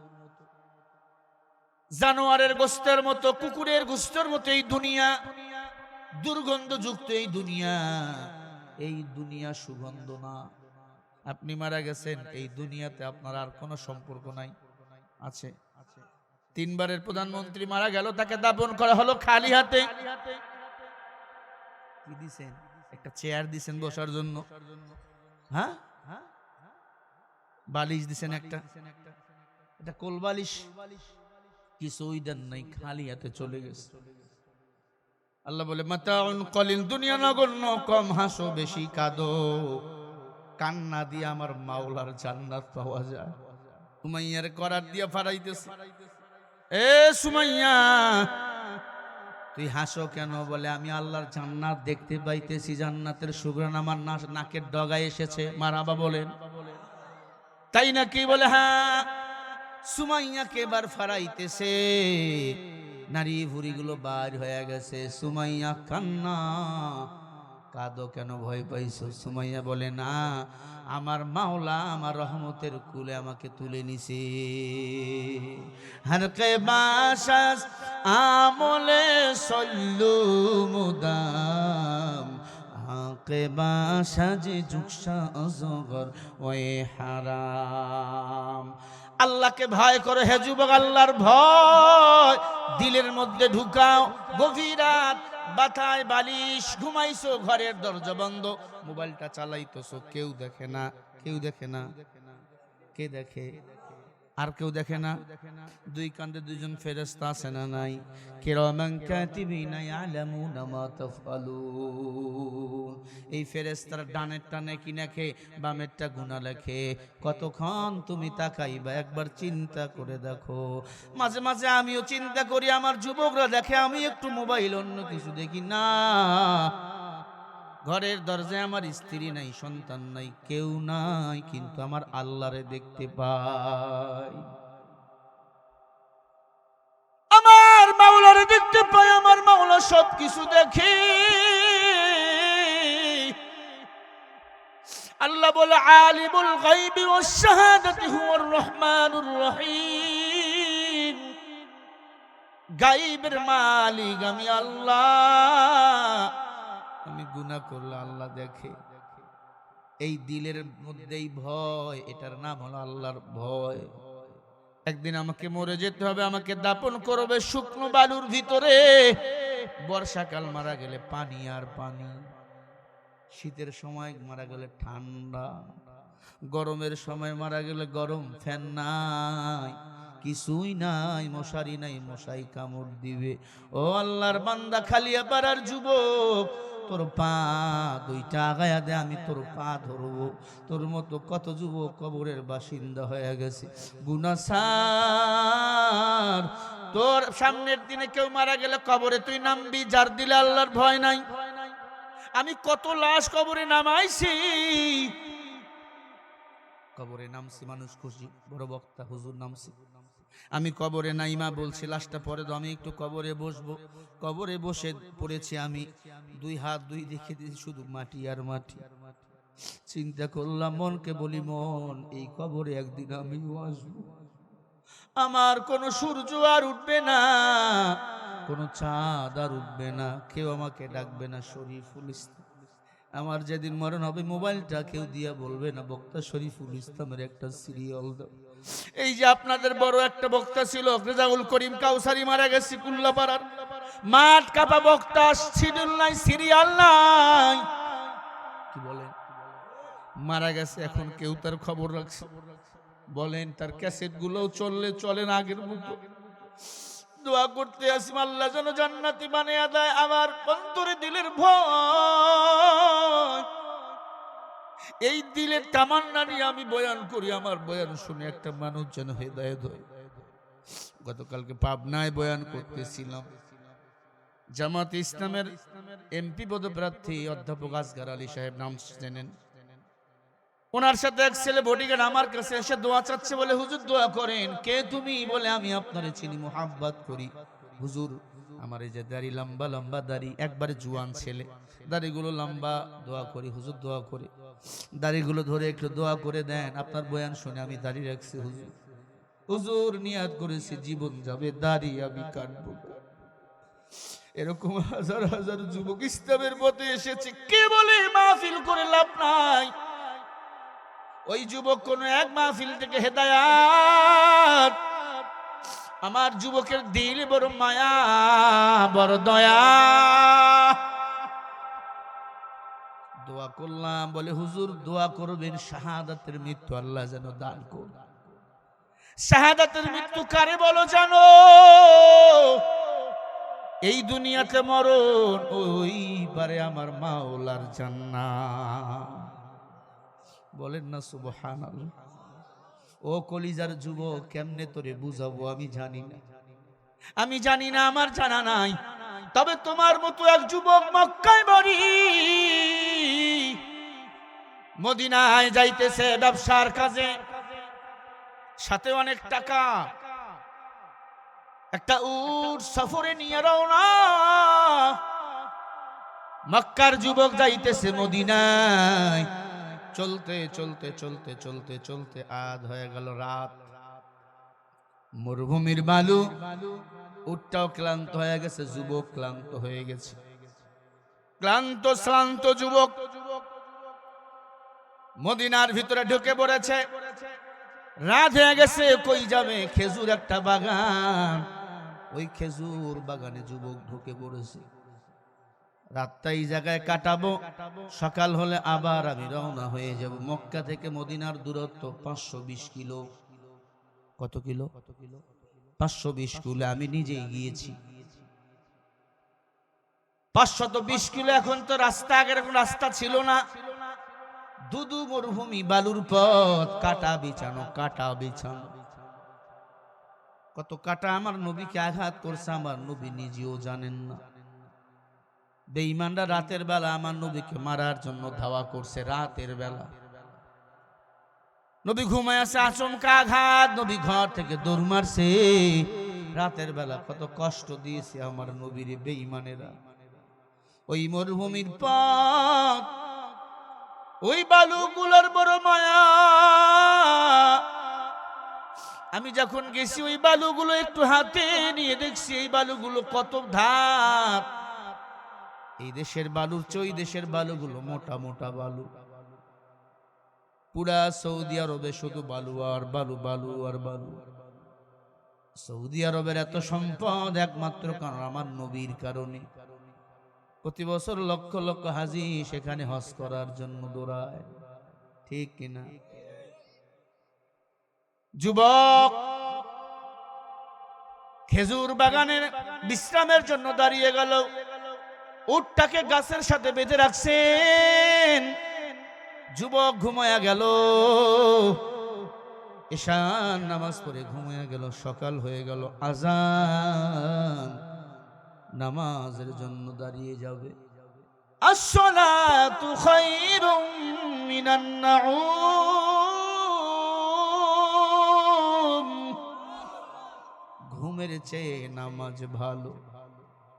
জানোয়ারের গোস্তের মতো, কুকুরের গোস্তের মতো। এই দুনিয়া দুর্গন্ধযুক্ত, এই দুনিয়া সুগন্ধ না। আপনি মারা গেছেন, এই দুনিয়াতে আপনার আর কোনো সম্পর্ক নাই। আছে, 3 বারের প্রধানমন্ত্রী মারা গেল, তাকে দাফন করা হলো খালি হাতে। কি দিছেন? একটা চেয়ার দিছেন বসার জন্য, হ্যাঁ, বালিশ দিছেন, একটা কোল বালিশ, কিছুই দেন নাই, খালি হাতে চলে গেছে। আল্লাহ বলে মাতাউন কলিল, দুনিয়া নগণ্য, কম হাসো বেশি কাঁদো। কান্না দিয়ে আমার মাওলার জান্নাত পাওয়া যায়। সুমাইয়ার করার দিয়া ফারাইতেছে, এ সুমাইয়া তুই হাসো কেন? বলে আমি আল্লাহর জান্নাত দেখতে পাইতেছি, জান্নাতের সুঘ্রাণ আমার নাকের ডগায় এসেছে। মারাবা বলেন, তাই নাকি? বলে হ্যাঁ। সুমাইয়াকে এবার ফারাইতেছে, নারী ভুড়িগুলো বার হয়ে গেছে। সুমাইয়া কান্না, কাঁদো কেন? ভয় পাইছো? সুমাইয়া বলে না, আমার মাওলা আমার রহমতের কুলে আমাকে তুলে নিছে। হরকে বাসাস আমলে সল্লু মুদাম, হাকে বাসাজ জুকসা অজগর ওই হারাম। আল্লাহকে ভয় করো হে যুবক, আল্লাহর ভয় দিলের মধ্যে ঢুকাও। গভীর রাত, বাতায় বালিশ, ঘুমাইছো, ঘরের দরজা বন্ধ, মোবাইলটা চালাইতেছো, কেউ দেখে না। কে দেখে? আর কেউ দেখে না। দুই কান্দে দুইজন ফেরেশতা আছে না নাই? কিরামান কাতিবিনা ইয়ালামুনা মা তাফআলুন। এই ফেরেশতারা ডানেরটা নেকি লেখে, বামেরটা গুনাহ লেখে। কতক্ষণ তুমি তাকাইবা? একবার চিন্তা করে দেখো। মাঝে মাঝে আমিও চিন্তা করি, আমার যুবকরা দেখে, আমি একটু মোবাইল অন্য কিছু দেখি না। ঘরের দরজায় আমার স্ত্রী নাই, সন্তান নাই, কেউ নাই, কিন্তু আমার আল্লাহরে দেখতে পাই। আমার মাওলারে দেখতে পাই, আমার মাওলা সবকিছু দেখে। আল্লাহ বলে আলিমুল গায়বি ওয়াস শাহাদাতি হুয়ার রহমানুর রহিম। গায়বের মালিক আমি আল্লাহ। আমি গুনাহ করলে আল্লাহ দেখে। এই দিলের মধ্যেই ভয়, এটার নাম হলো আল্লাহর ভয়। একদিন আমাকে মরে যেতে হবে, আমাকে দাফন করবে শুকনো বালুর ভিতরে। বর্ষাকাল মারা গেলে পানি আর পানি, শীতের সময় মারা গেলে ঠান্ডা, গরমের সময় মারা গেলে গরম, ফ্যান নাই, কিছুই নাই, মশারি নাই, মশাই কামড় দিবে। ও আল্লাহর বান্দা, খালিয়া পাড়ার যুবক, তোর পা দুইটা আগায়া দে, আমি তোর পা ধরবো। তোর মতো কত যুবক কবরের বাসিন্দা হয়ে গেছে। গুনাহগার, তোর সামনের দিনে কেউ মারা গেলে কবরে তুই নামবি, যার দিলে আল্লাহর ভয় নাই। আমি কত লাশ কবরে নামাইছি, কবরে নামছি, মানুষ খুশি, বড় বক্তা হুজুর নামছি। আমি কবরে নাইমা বলছি লাশটা পরে তো আমি একটু কবরে বসবো। কবরে বসে পড়েছি আমি, 2 হাত 2 দেখে দিয়েছি, শুধু মাটি আর মাটি। চিন্তা করলাম, মনকে বলি, মন, এই কবরে একদিন আমিও আসবো। আমার কোনো সূর্য আর উঠবে না, কোনো চাঁদ আর উঠবে না, কেউ আমাকে ডাকবে না শরীফুল ইসলাম। আমার যেদিন মরণ হবে, মোবাইলটা কেউ দিয়া বলবে না বক্তা শরীফুল ইসলামের একটা সিরিয়াল দাও। এই যে আপনাদের বড় একটা বক্তা ছিল রেজাউল করিম কাউসারি, মারা গেছে কুল্লাপাড়ার। মাঠ কাপা বক্তা, শিডিউল নাই, সিরিয়াল নাই, কি বলেন, মারা গেছে। এখন কেউ তার খবর রাখছে? বলেন, তার ক্যাসেট গুলো চলেন আগের মতো। দোয়া করতে আসি, আল্লাহ যেন জান্নাতি বানিয়ে দেয়। আমার অন্তরে দিলের ভয়, এই দিলের তামান্না নিয়ে আমি বয়ান করি। আমার বয়ান শুনে একটা মানুষ যেন হেদায়েত হয়। গতকালকে পাবনায় বয়ান করতেছিলাম, জামাত ইসলামের এমপি পদপ্রার্থী অধ্যাপক আসগার আলী সাহেব, নাম জানেন? ওনার সাথে এক ছেলে বডিগার্ড আমার কাছে এসে দোয়া চাচ্ছে, বলে হুজুর দোয়া করেন। কে তুমি? বলে আমি আপনারে চিনি, মুহাব্বত করি। হুজুর আমার এই যে দাড়ি, লম্বা লম্বা দাড়ি, একবারে জুয়ান ছেলে, দাড়িগুলো লম্বা, দোয়া করি হুজুর, দোয়া করে দাড়িগুলো ধরে একটু দোয়া করে দেন। আপনার বয়ান শুনে আমি দাড়ি রাখছি হুজুর, হুজুর নিয়াত করেছি জীবন যাবে দাড়ি আমি কাটবো। এরকম হাজার হাজার যুবক ইসলামের পথে এসেছে, কে বলে মাহফিল করে লাভ নাই। ওই যুবক কোন এক মাহফিল থেকে হেদায়াত। আমার যুবকের দিল বড় মায়া, বড় দয়া। দোয়া করলাম, বলে হুজুর দোয়া করবেন শাহাদাতের মৃত্যু আল্লাহ যেন দান করুন। শাহাদাতের মৃত্যু কারে বলো জানো? এই দুনিয়াতে মরণ, ওই পারে আমার মাওলার জান্নাত। বলেন না সুবহানাল্লাহ। ও কলিজার যুবক, কেমনে তোরে বুঝাবো আমি জানি না, আমি জানি না, আমার জানা নাই। তবে তোমার মতো এক যুবক মক্কায় বাড়ি, মদিনায় যাইতেছে ব্যবসার কাজে, সাথে অনেক টাকা, একটা উট সফরে নিয়ে রওনা। মক্কার যুবক যাইতেছে মদিনায়, চলতে চলতে চলতে চলতে চলতে আজ হয়ে গেল রাত। মরুভূমির বালু, উটটাও ক্লান্ত হয়ে গেছে, যুবক ক্লান্ত হয়ে গেছে। ক্লান্ত শ্রান্ত যুবক মদিনার ভিতরে ঢুকে পড়েছে। রাত হয়ে গেছে, কই যাবে? খেজুর একটা বাগান, ওই খেজুর বাগানে যুবক ঢুকে পড়েছে। রাতটা এই জায়গায় কাটাবো, সকাল হলে আবার আমি রওনা হয়ে যাব। মক্কা থেকে মদিনার দূরত্ব 520 কিলো। কত কিলো? 520 কিলো। আমি নিজেই গিয়েছি। 520 কিলো। এখন তো রাস্তা, আগের কোন রাস্তা ছিল না, দুদু মরুভূমি, বালুর পথ, কাটা বিছানো, কাটা বিছানো। কত কাটা আমার নবীকে আঘাত করছে, আমার নবী নিজেও জানেন না। বেঈমানরা রাতের বেলা আমার নবীকে মারার জন্য ধাওয়া করছে। রাতের বেলা নবী ঘুমায় আছে, আচমকা আঘাত, নবী ঘর থেকে দৌড় মারছে। রাতের বেলা কত কষ্ট দিয়েছে আমার নবীর বেঈমানেরা। ওই মরুভূমির পথ, ওই বালুগুলোর বড় মায়া। আমি যখন গেছি ওই বালুগুলো একটু হাতে নিয়ে দেখছি, এই বালুগুলো কত ধাপ। এই দেশের বালুর চেয়ে ওই দেশের বালুগুলো মোটা মোটা বালু। পুরা সৌদি আরবে শুধু বালু আর বালু, বালু আর বালু। সৌদি আরবের এত সম্পদ একমাত্র কারণ আমার নবীর কারণে। প্রতি বছর লক্ষ লক্ষ হাজি সেখানে হজ করার জন্য দৌড়ায়, ঠিক কিনা? যুবক খেজুর বাগানের বিশ্রামের জন্য দাঁড়িয়ে গেল। উটটাকে গাছের সাথে বেঁধে রাখছেন। যুবক ঘুমায়া গেল, ঈশার নামাজ পড়ে ঘুমায়া গেল। সকাল হয়ে গেল, আযান, নামাজের জন্য দাঁড়িয়ে যাবে। আসসালাতু খায়রুম মিনান নাউম। ঘুমের চেয়ে নামাজ ভালো।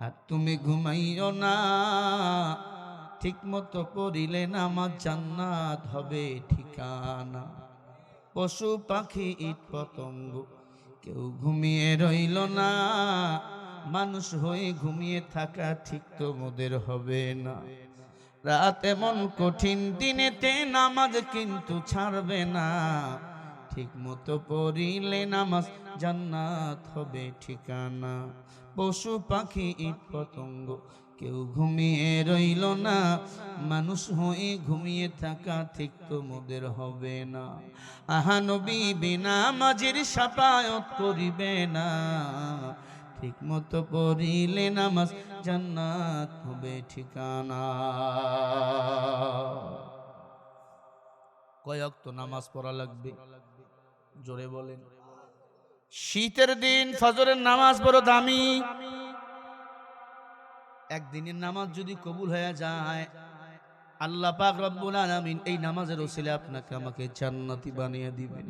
আর তুমি ঘুমাইও না, ঠিক মতো পড়িলে নামাজ জান্নাত হবে ঠিকানা। পশু পাখি ইট পতঙ্গ কেউ ঘুমিয়ে রইল না, মানুষ হয়ে ঘুমিয়ে থাকা ঠিক তো মোদের হবে না। রাত এমন কঠিন, দিনেতে নামাজ কিন্তু ছাড়বে না। ঠিক মতো পড়িলে নামাজ জান্নাত হবে ঠিকানা। পশু পাখি ইট পতঙ্গ কেউ ঘুমিয়ে রইল না, মানুষ হয়ে ঘুমিয়ে থাকা ঠিক তো মোদের হবে না। আহা নবী বিনা নামাজের শাফায়াত করিবে না, ঠিক মতো পড়িলে নামাজ জান্নাত হবে ঠিকানা। কয় ওয়াক্ত নামাজ পড়া লাগবে? জোরে বলেন। শীতের দিন ফজরের নামাজ বড় দামি। একদিনের নামাজ যদি কবুল হয়ে যায়, আল্লাহ পাক রব্বুল আলামিন এই নামাজের ওসিলায় আপনাকে আমাকে জান্নাতি বানিয়ে দিবেন।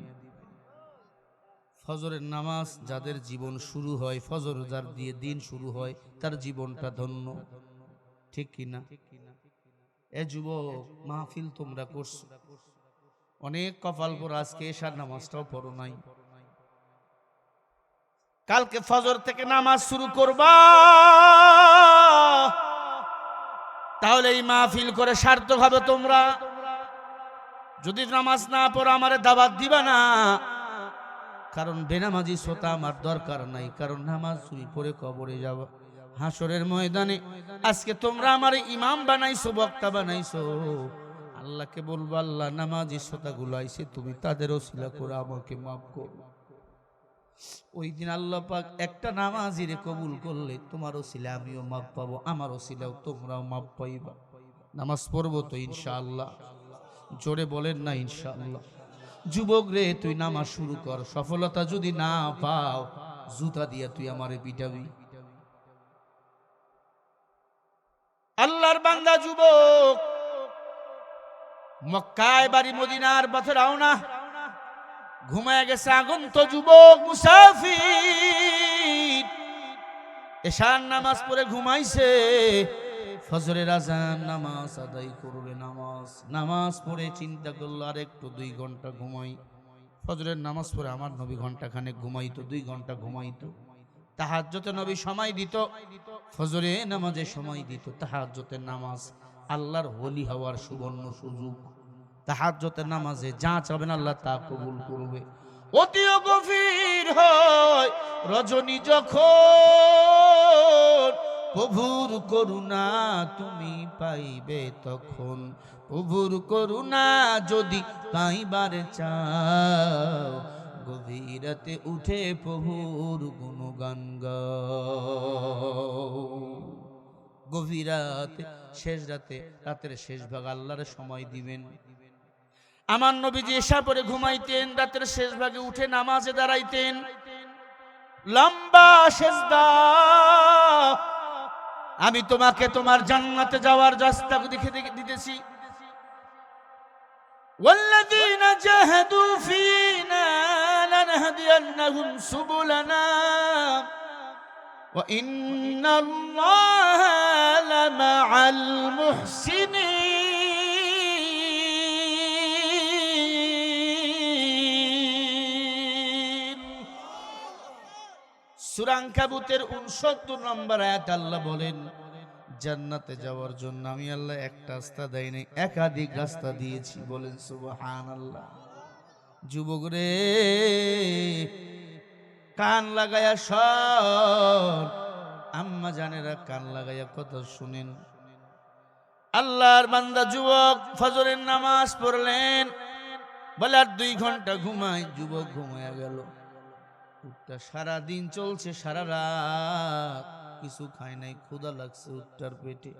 ফজরের নামাজ যাদের জীবন শুরু হয়, ফজর যার দিয়ে দিন শুরু হয়, তার জীবনটা ধন্য, ঠিক কিনা? এ যুবক, মাহফিল তোমরা করছো, অনেক কপাল পর আজকে এশার নামাজটাও পড়ো নাই। কালকে ফজর থেকে নামাজ শুরু করবা, তাহলে এই মাহফিল করে সার্থক হবে। তোমরা যদি নামাজ না পড়ো আমারে দাওয়াত দিবা না, কারণ বেনামাজি শ্রোতা আমার দরকার নাই, কারণ নামাজ চুরি পড়ে কবরে যাওয়া হাসরের ময়দানে। আজকে তোমরা আমার ইমাম বানাইছো, বক্তা বানাইছো, আল্লাহকে বলবো আল্লাহ নামাজি শ্রোতা গুলো আইছে, তুমি তাদের ওসিলা করে আমাকে মাফ করো। ওই দিন আল্লাহ পাক একটা নামাজিরে কবুল করলে তোমার ওসিলা আমিও মাফ পাবো, আমার ওসিলাও তোমরাও মাফ পাইবা। নামাজ পড়বো তো ইনশাআল্লাহ, জোরে বলেন না ইনশাআল্লাহ। যুবক রে, তুই নামাজ শুরু কর, সফলতা যদি না পাও জুতা দিয়া তুই আমারে পিটাবি। আল্লাহর বান্দা যুবক, মক্কায় বাড়ি, মদিনার পথে রওনা, ঘুমায় গেছে আগন্ত যুবক মুসাফির, এশার নামাজ পড়ে ঘুমাইছে। ফজরের আজান, নামাজ আদায় করবে, নামাজ পড়ে চিন্তা করলো আর একটু 2 ঘন্টা ঘুমাই। ফজরের নামাজ পড়ে আমার নবী ঘন্টাখানেক ঘুমাইতো, 2 ঘন্টা ঘুমাইতো। তাহাজ্জুদে নবী সময় দিত, ফজরে নামাজে সময় দিত। তাহাজ্জুদের নামাজ আল্লাহর ওলি হওয়ার সুবর্ণ সুযোগ। তাহাজ্জুদের নামাজে যা চাবেন আল্লাহ তা কবুল করবে। অতিও গভীর হয় রজনী যখন, প্রভুর করুণা তুমি পাইবে তখন। প্রভুর করুণা যদি পাইবার চাও, গভীর রাতে উঠে প্রভুর গুণগান গাও। গভীর রাতে, শেষ রাতে, রাতের শেষ ভাগ আল্লাহর সময় দিবেন। আমার নবীজি এশা পরে ঘুমাইতেন, রাতের শেষ ভাগে উঠে নামাজে দাঁড়াইতেন, লম্বা সেজদা। আমি তোমাকে তোমার জান্নাতে যাওয়ার রাস্তা দেখে দিতেছি। والذين جاهدوا فينا لنهدينهم سبلنا وإن الله لمع المحسنين। সূরা আনকাবুতের 69 নম্বর আয়াত আল্লাহ বলেন, জান্নাতে যাওয়ার জন্য আমি আল্লাহ একটা রাস্তা দেই নাই, একাধিক রাস্তা দিয়েছি। বলেন সুবহানাল্লাহ। যুবক রে, কান লাগায়া শোন, আম্মা জানেরা কান লাগায়া কথা শুনেন। আল্লাহর বান্দা যুবক ফজরের নামাজ পড়লেন, বলে আর 2 ঘন্টা ঘুমাই। যুবক ঘুমায়া গেল। উটটা সারা দিন চলছে, সারা রাত কিছু খায় নাই, ক্ষুধা লাগছে উটটার পেটে।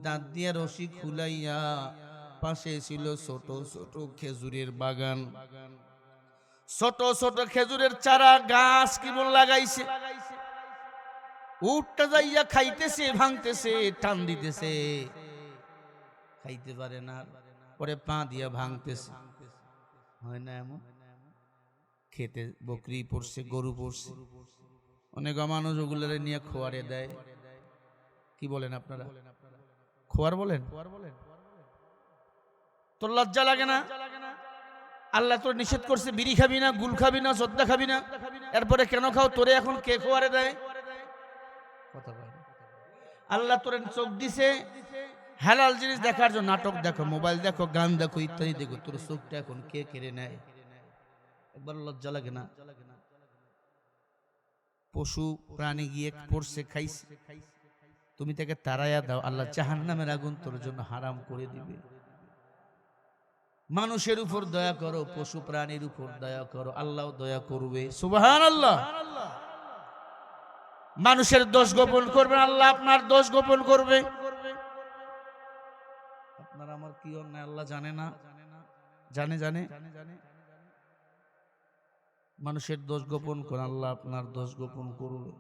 দাঁত দিয়ে রশি খুলাইয়া, পাশে ছিল ছোট ছোট খেজুরের বাগান, ছোট ছোট খেজুরের চারা গাছ কেমন লাগাইছে। উটটা যাইয়া খাইতেছে, ভাঙতেছে, টান দিতেছে, খাইতে পারে না, পরে পা দিয়া ভাঙতেছে। হয় না এমন? খেতে বকরি পড়ছে, গরু পড়ছে, অনেক মানুষ ওগুলো নিয়ে খোয়ারে দেয়। কি বলেন আপনারা? খোয়ার বলেন? তোর লজ্জা লাগে না? আল্লাহ তোর নিষেধ করছে বিড়ি খাবি না, গুল খাবি না, জর্দা খাবি না, এরপরে কেন খাও? তোরে এখন কে খোয়ারে দেয়? কথা বলে। আল্লাহ তোর চোখ দিছে হালাল জিনিস দেখার জন্য, নাটক দেখো, মোবাইল দেখো, গান দেখো, ইত্যাদি দেখো, তোর চোখটা এখন কে কেড়ে নেয়? একবার লজ্জা লাগে না? পশু প্রাণী গিয়ে পড়ছে, খাইছে, তুমি তাকে তাড়াইয়া দাও, আল্লাহ জাহান্নামের আগুন তোর জন্য হারাম করে দিবে। মানুষের উপর দয়া করো, পশু প্রাণীর উপর দয়া করো, আল্লাহ দয়া করবে। সুবহানাল্লাহ। মানুষের দোষ গোপন করবে, আল্লাহ আপনার দোষ গোপন করবে। আপনার আমার কি অন্যায় আল্লাহ জানে না? জানে জানে। মানুষের দোষ গোপন করে, আল্লাহ আপনার দোষ গোপন করবে।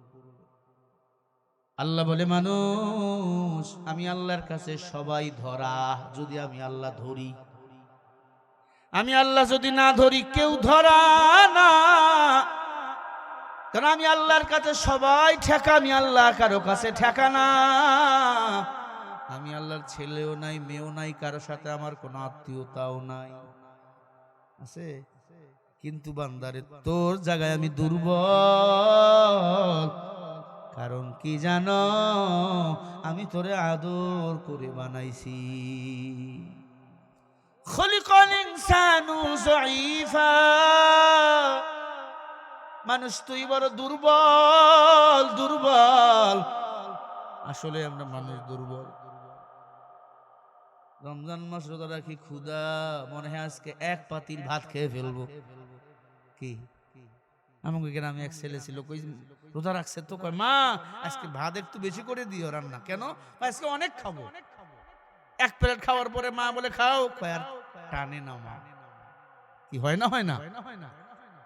আল্লাহ বলে, মানুষ আমি আল্লাহর কাছে সবাই ধরা, যদি আমি আল্লাহ ধরি। আমি আল্লাহ যদি না ধরি কেউ ধরা না, কারণ আমি আল্লাহর কাছে সবাই ঠেকা, আমি আল্লাহ কারো কাছে ঠেকা না। আমি আল্লাহর ছেলেও নাই, মেয়েও নাই, কারো সাথে আমার কোনো আত্মীয়তাও নাই, আছে। কিন্তু বান্দারে তোর জায়গায় আমি দুর্বল। কারণ কি জানো, আমি তোরে আদর করে বানাইছি। খলিকাল ইনসানু যায়ীফা, মানুষ তুই বড় দুর্বল দুর্বল। আসলে আমরা মানুষ দুর্বল। রমজান মাস রোজা রাখি, ক্ষুধা, মনে হয় আজকে এক পাতিল ভাত খেয়ে ফেলবো। কি আমাকে গ্রামে এক ছেলে ছিল, কই রোজা রাখছে তো, কয় মা আজকে ভাত একটু বেশি করে দিও রান্না। কেন? আজকে অনেক খাবো। এক প্লেট খাওয়ার পরে মা বলে খাও, কয় আর টানে না মা। কি হয় না? হয় না?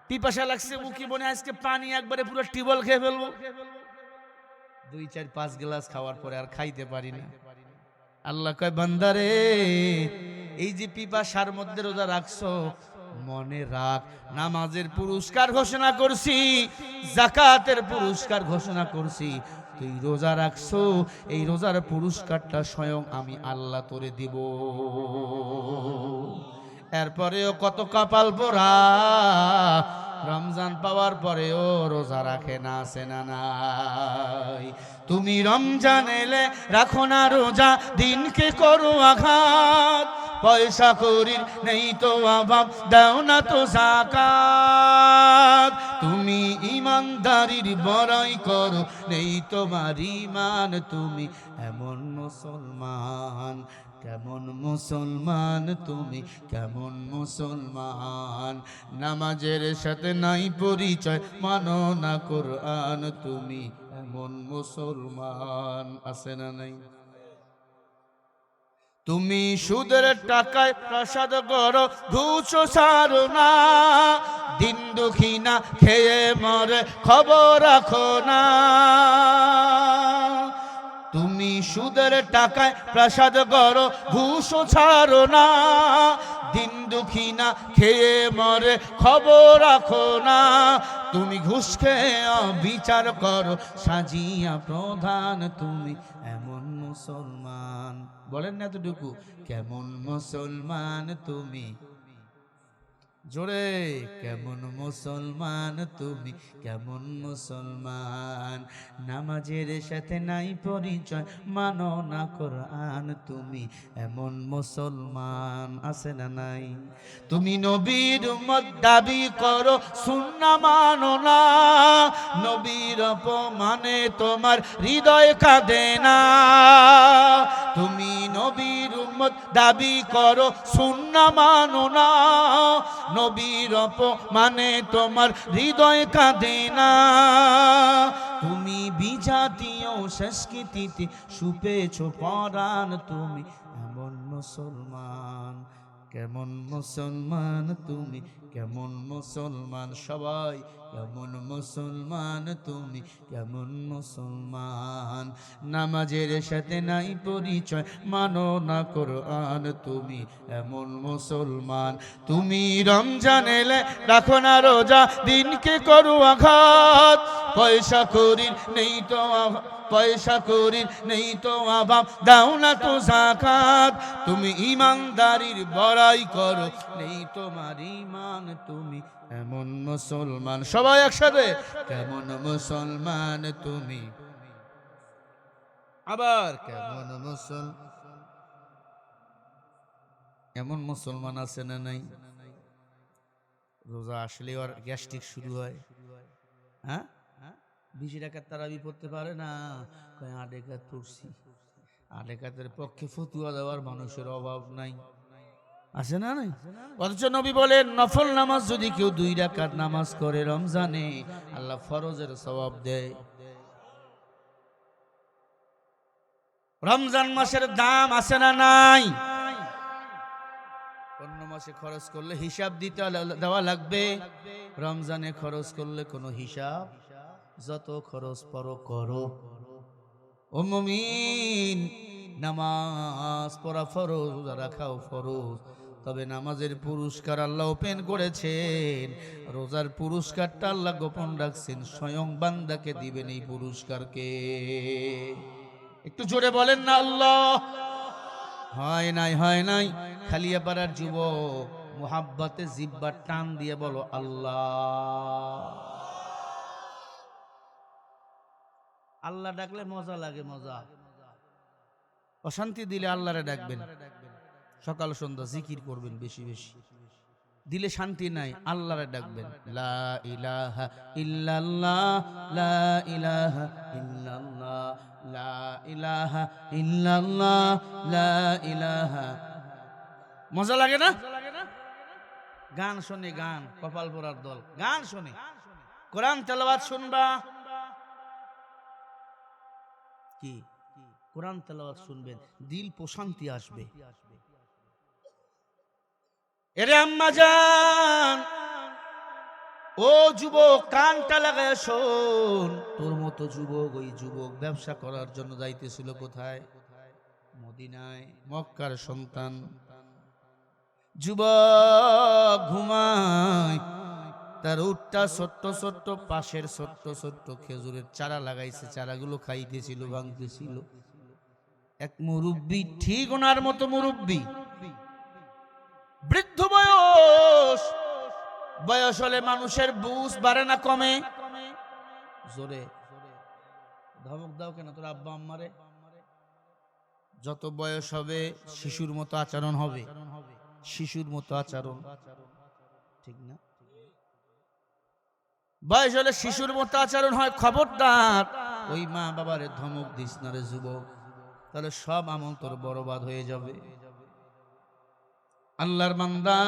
পিপাসা লাগছে, মুখে বনে আজকে পানি একবারে পুরো টিবল খেয়ে ফেলবো। 2-4-5 গ্লাস খাওয়ার পরে আর খাইতে পারি না। আল্লাহ কয় বান্দারে, এই যে পিপাসার মধ্যে রোজা রাখছো, মনে রাখ নামাজের পুরস্কার ঘোষণা করছি, যাকাতের পুরস্কার ঘোষণা করছি। তুই রোজা রাখছো, এই রোজার পুরস্কারটা স্বয়ং আমি আল্লাহ তোরে দিব। এরপরেও কত কপাল পোড়া রমজান পাওয়ার পরেও রোজা রাখে না, আছে না নাই? তুমি রমজান এলে রাখো না রোজা, দিনকে করো আঘাত। পয়সা করির নেই তো অভাব, দাও না তো যাকাত। তুমি ইমানদারির বড়াই করো, নেই তোমার ঈমান। তুমি এমন মুসলমান, কেমন মুসলমান তুমি, কেমন মুসলমান। নামাজের সাথে নাই পরিচয়, মানো না কোরআন। তুমি এমন মুসলমান, আছে না নাই? তুমি সুদের টাকায় প্রসাদ করো, ঘুষ ছাড়ো না। দিন দুঃখী না খেয়ে মরে, খবর রাখো না। তুমি সুদের টাকায় প্রসাদ করো, ঘুষ ছাড়ো না। দিন দুঃখী না খেয়ে মরে, খবর রাখো না। তুমি ঘুষ খেয়ে বিচার করো, সাজিয়া প্রধান। তুমি এমন মুসলমান, বলেন না এতটুকু, কেমন মুসলমান তুমি? জোরে, কেমন মুসলমান তুমি, কেমন মুসলমান। নামাজের সাথে নাই পরিচয়, মানো না কোরআন। তুমি এমন মুসলমান, আছে না নাই? তুমি নবীর উম্মত দাবি করো, সুন্নাহ মানো না। নবীর অপমানে তোমার হৃদয় কাঁদে না। তুমি নবীর উম্মত দাবি করো, সুন্নাহ মানো না। নবীর অপমানে তোমার হৃদয় কাঁদে না। তুমি বিজাতীয় সংস্কৃতিতে সুপেছ পরাণ। তুমি এমন মুসলমান, কেমন মুসলমান তুমি, কেমন মুসলমান। সবাই কেমন মুসলমান তুমি, কেমন মুসলমান। নামাজের সাথে নাই পরিচয়, মানো না কোরআন। তুমি এমন মুসলমান। তুমি রমজান এলে রাখো না রোজা, দিনকে করো আঘাত। পয়সা করির নেই তো পয়সা করির নেই তো অভাব, দাও না তো যাকাত। তুমি ইমানদারির বড়াই করো, নেই তোমার ঈমান। তুমি এমন মুসলমান। সবাই একসাথে, কেমন মুসলমান তুমি। আবার কেমন মুসলমান। এমন মুসলমান আছে না নাই? রোজা আসলে আর গ্যাস্ট্রিক শুরু হয়। হ্যাঁ, 20 টাকার তারাবি পড়তে পারে না, কয় 8 টাকা পড়ছি। 8 টাকার পক্ষে ফতুয়া দেওয়ার মানুষের অভাব নাই, আছে না নাই? অথচ নবী বলেন, নফল নামাজ যদি কেউ 2 রাকাত নামাজ করে রমজানে, আল্লাহ ফরজের সওয়াব দেয়। রমজান মাসের দাম আছে না নাই? অন্য মাসে খরচ করলে হিসাব দিতে দেওয়া লাগবে, রমজানে খরচ করলে কোনো হিসাব। যত খরচ পড়ো করো। ও মুমিন, নামাজ পড়া ফরজ, রোজা রাখাও ফরজ। তবে নামাজের পুরস্কার আল্লাহ ওপেন করেছেন, রোজার পুরস্কারটা আল্লাহ গোপন রাখছেন, স্বয়ং বান্দাকে দিবেন এই পুরস্কারকে। একটু জোরে বলেন না আল্লাহ। হয় নাই খালিয়াপাড়ার যুবক মুহাব্বতে জিহ্বার টান দিয়ে বলো আল্লাহ। আল্লাহ ডাকলে মজা লাগে, মজা। অশান্তি দিলে আল্লাহরে ডাকবেন, সকাল সন্ধ্যা জিকির করবেন বেশি বেশি। দিলে শান্তি নাই, আল্লাহরে ডাকবেন, লা ইলাহা ইল্লাল্লাহ, লা ইলাহা ইল্লাল্লাহ, লা ইলাহা ইল্লাল্লাহ, লা ইলাহা। মজা লাগে না? গান শুনে, গান কপাল পোড়ার দল, গান শুনে কোরআন তেলাওয়াত শুনবা, কি কোরআন তেলাওয়াত শুনবেন, দিল প্রশান্তি আসবে। এরে আম্মা জান, ও যুবক কানটা লাগায় শোন, তোর মতো যুবক, ওই যুবক ব্যবসা করার জন্য যাইতেছিল কোথায়? মদিনায়। মক্কার সন্তান যুবক ঘুমায়, তার উটটা ছোট্ট ছোট্ট পাশের ছোট্ট ছোট্ট খেজুরের চারা লাগাইছে, চারাগুলো খাইতেছিল, ভাঙতেছিল। এক মুরব্বী, ঠিক ওনার মতো মুরব্বী, বৃদ্ধ বয়স, বয়স হলে মানুষের বুঝ বাড়ে না কমে? জোরে ধমক দাও কেন তোর আব্বা আম্মারে? যত বয়স হবে শিশুর মতো আচরণ হবে, শিশুর মতো আচরণ, ঠিক না? বয়স হলে শিশুর মতো আচরণ হয়। খবরদার ওই মা বাবারে ধমক দিস না রে যুবক, তাহলে সব আমল তোর বরবাদ হয়ে যাবে। আল্লাহর বান্দা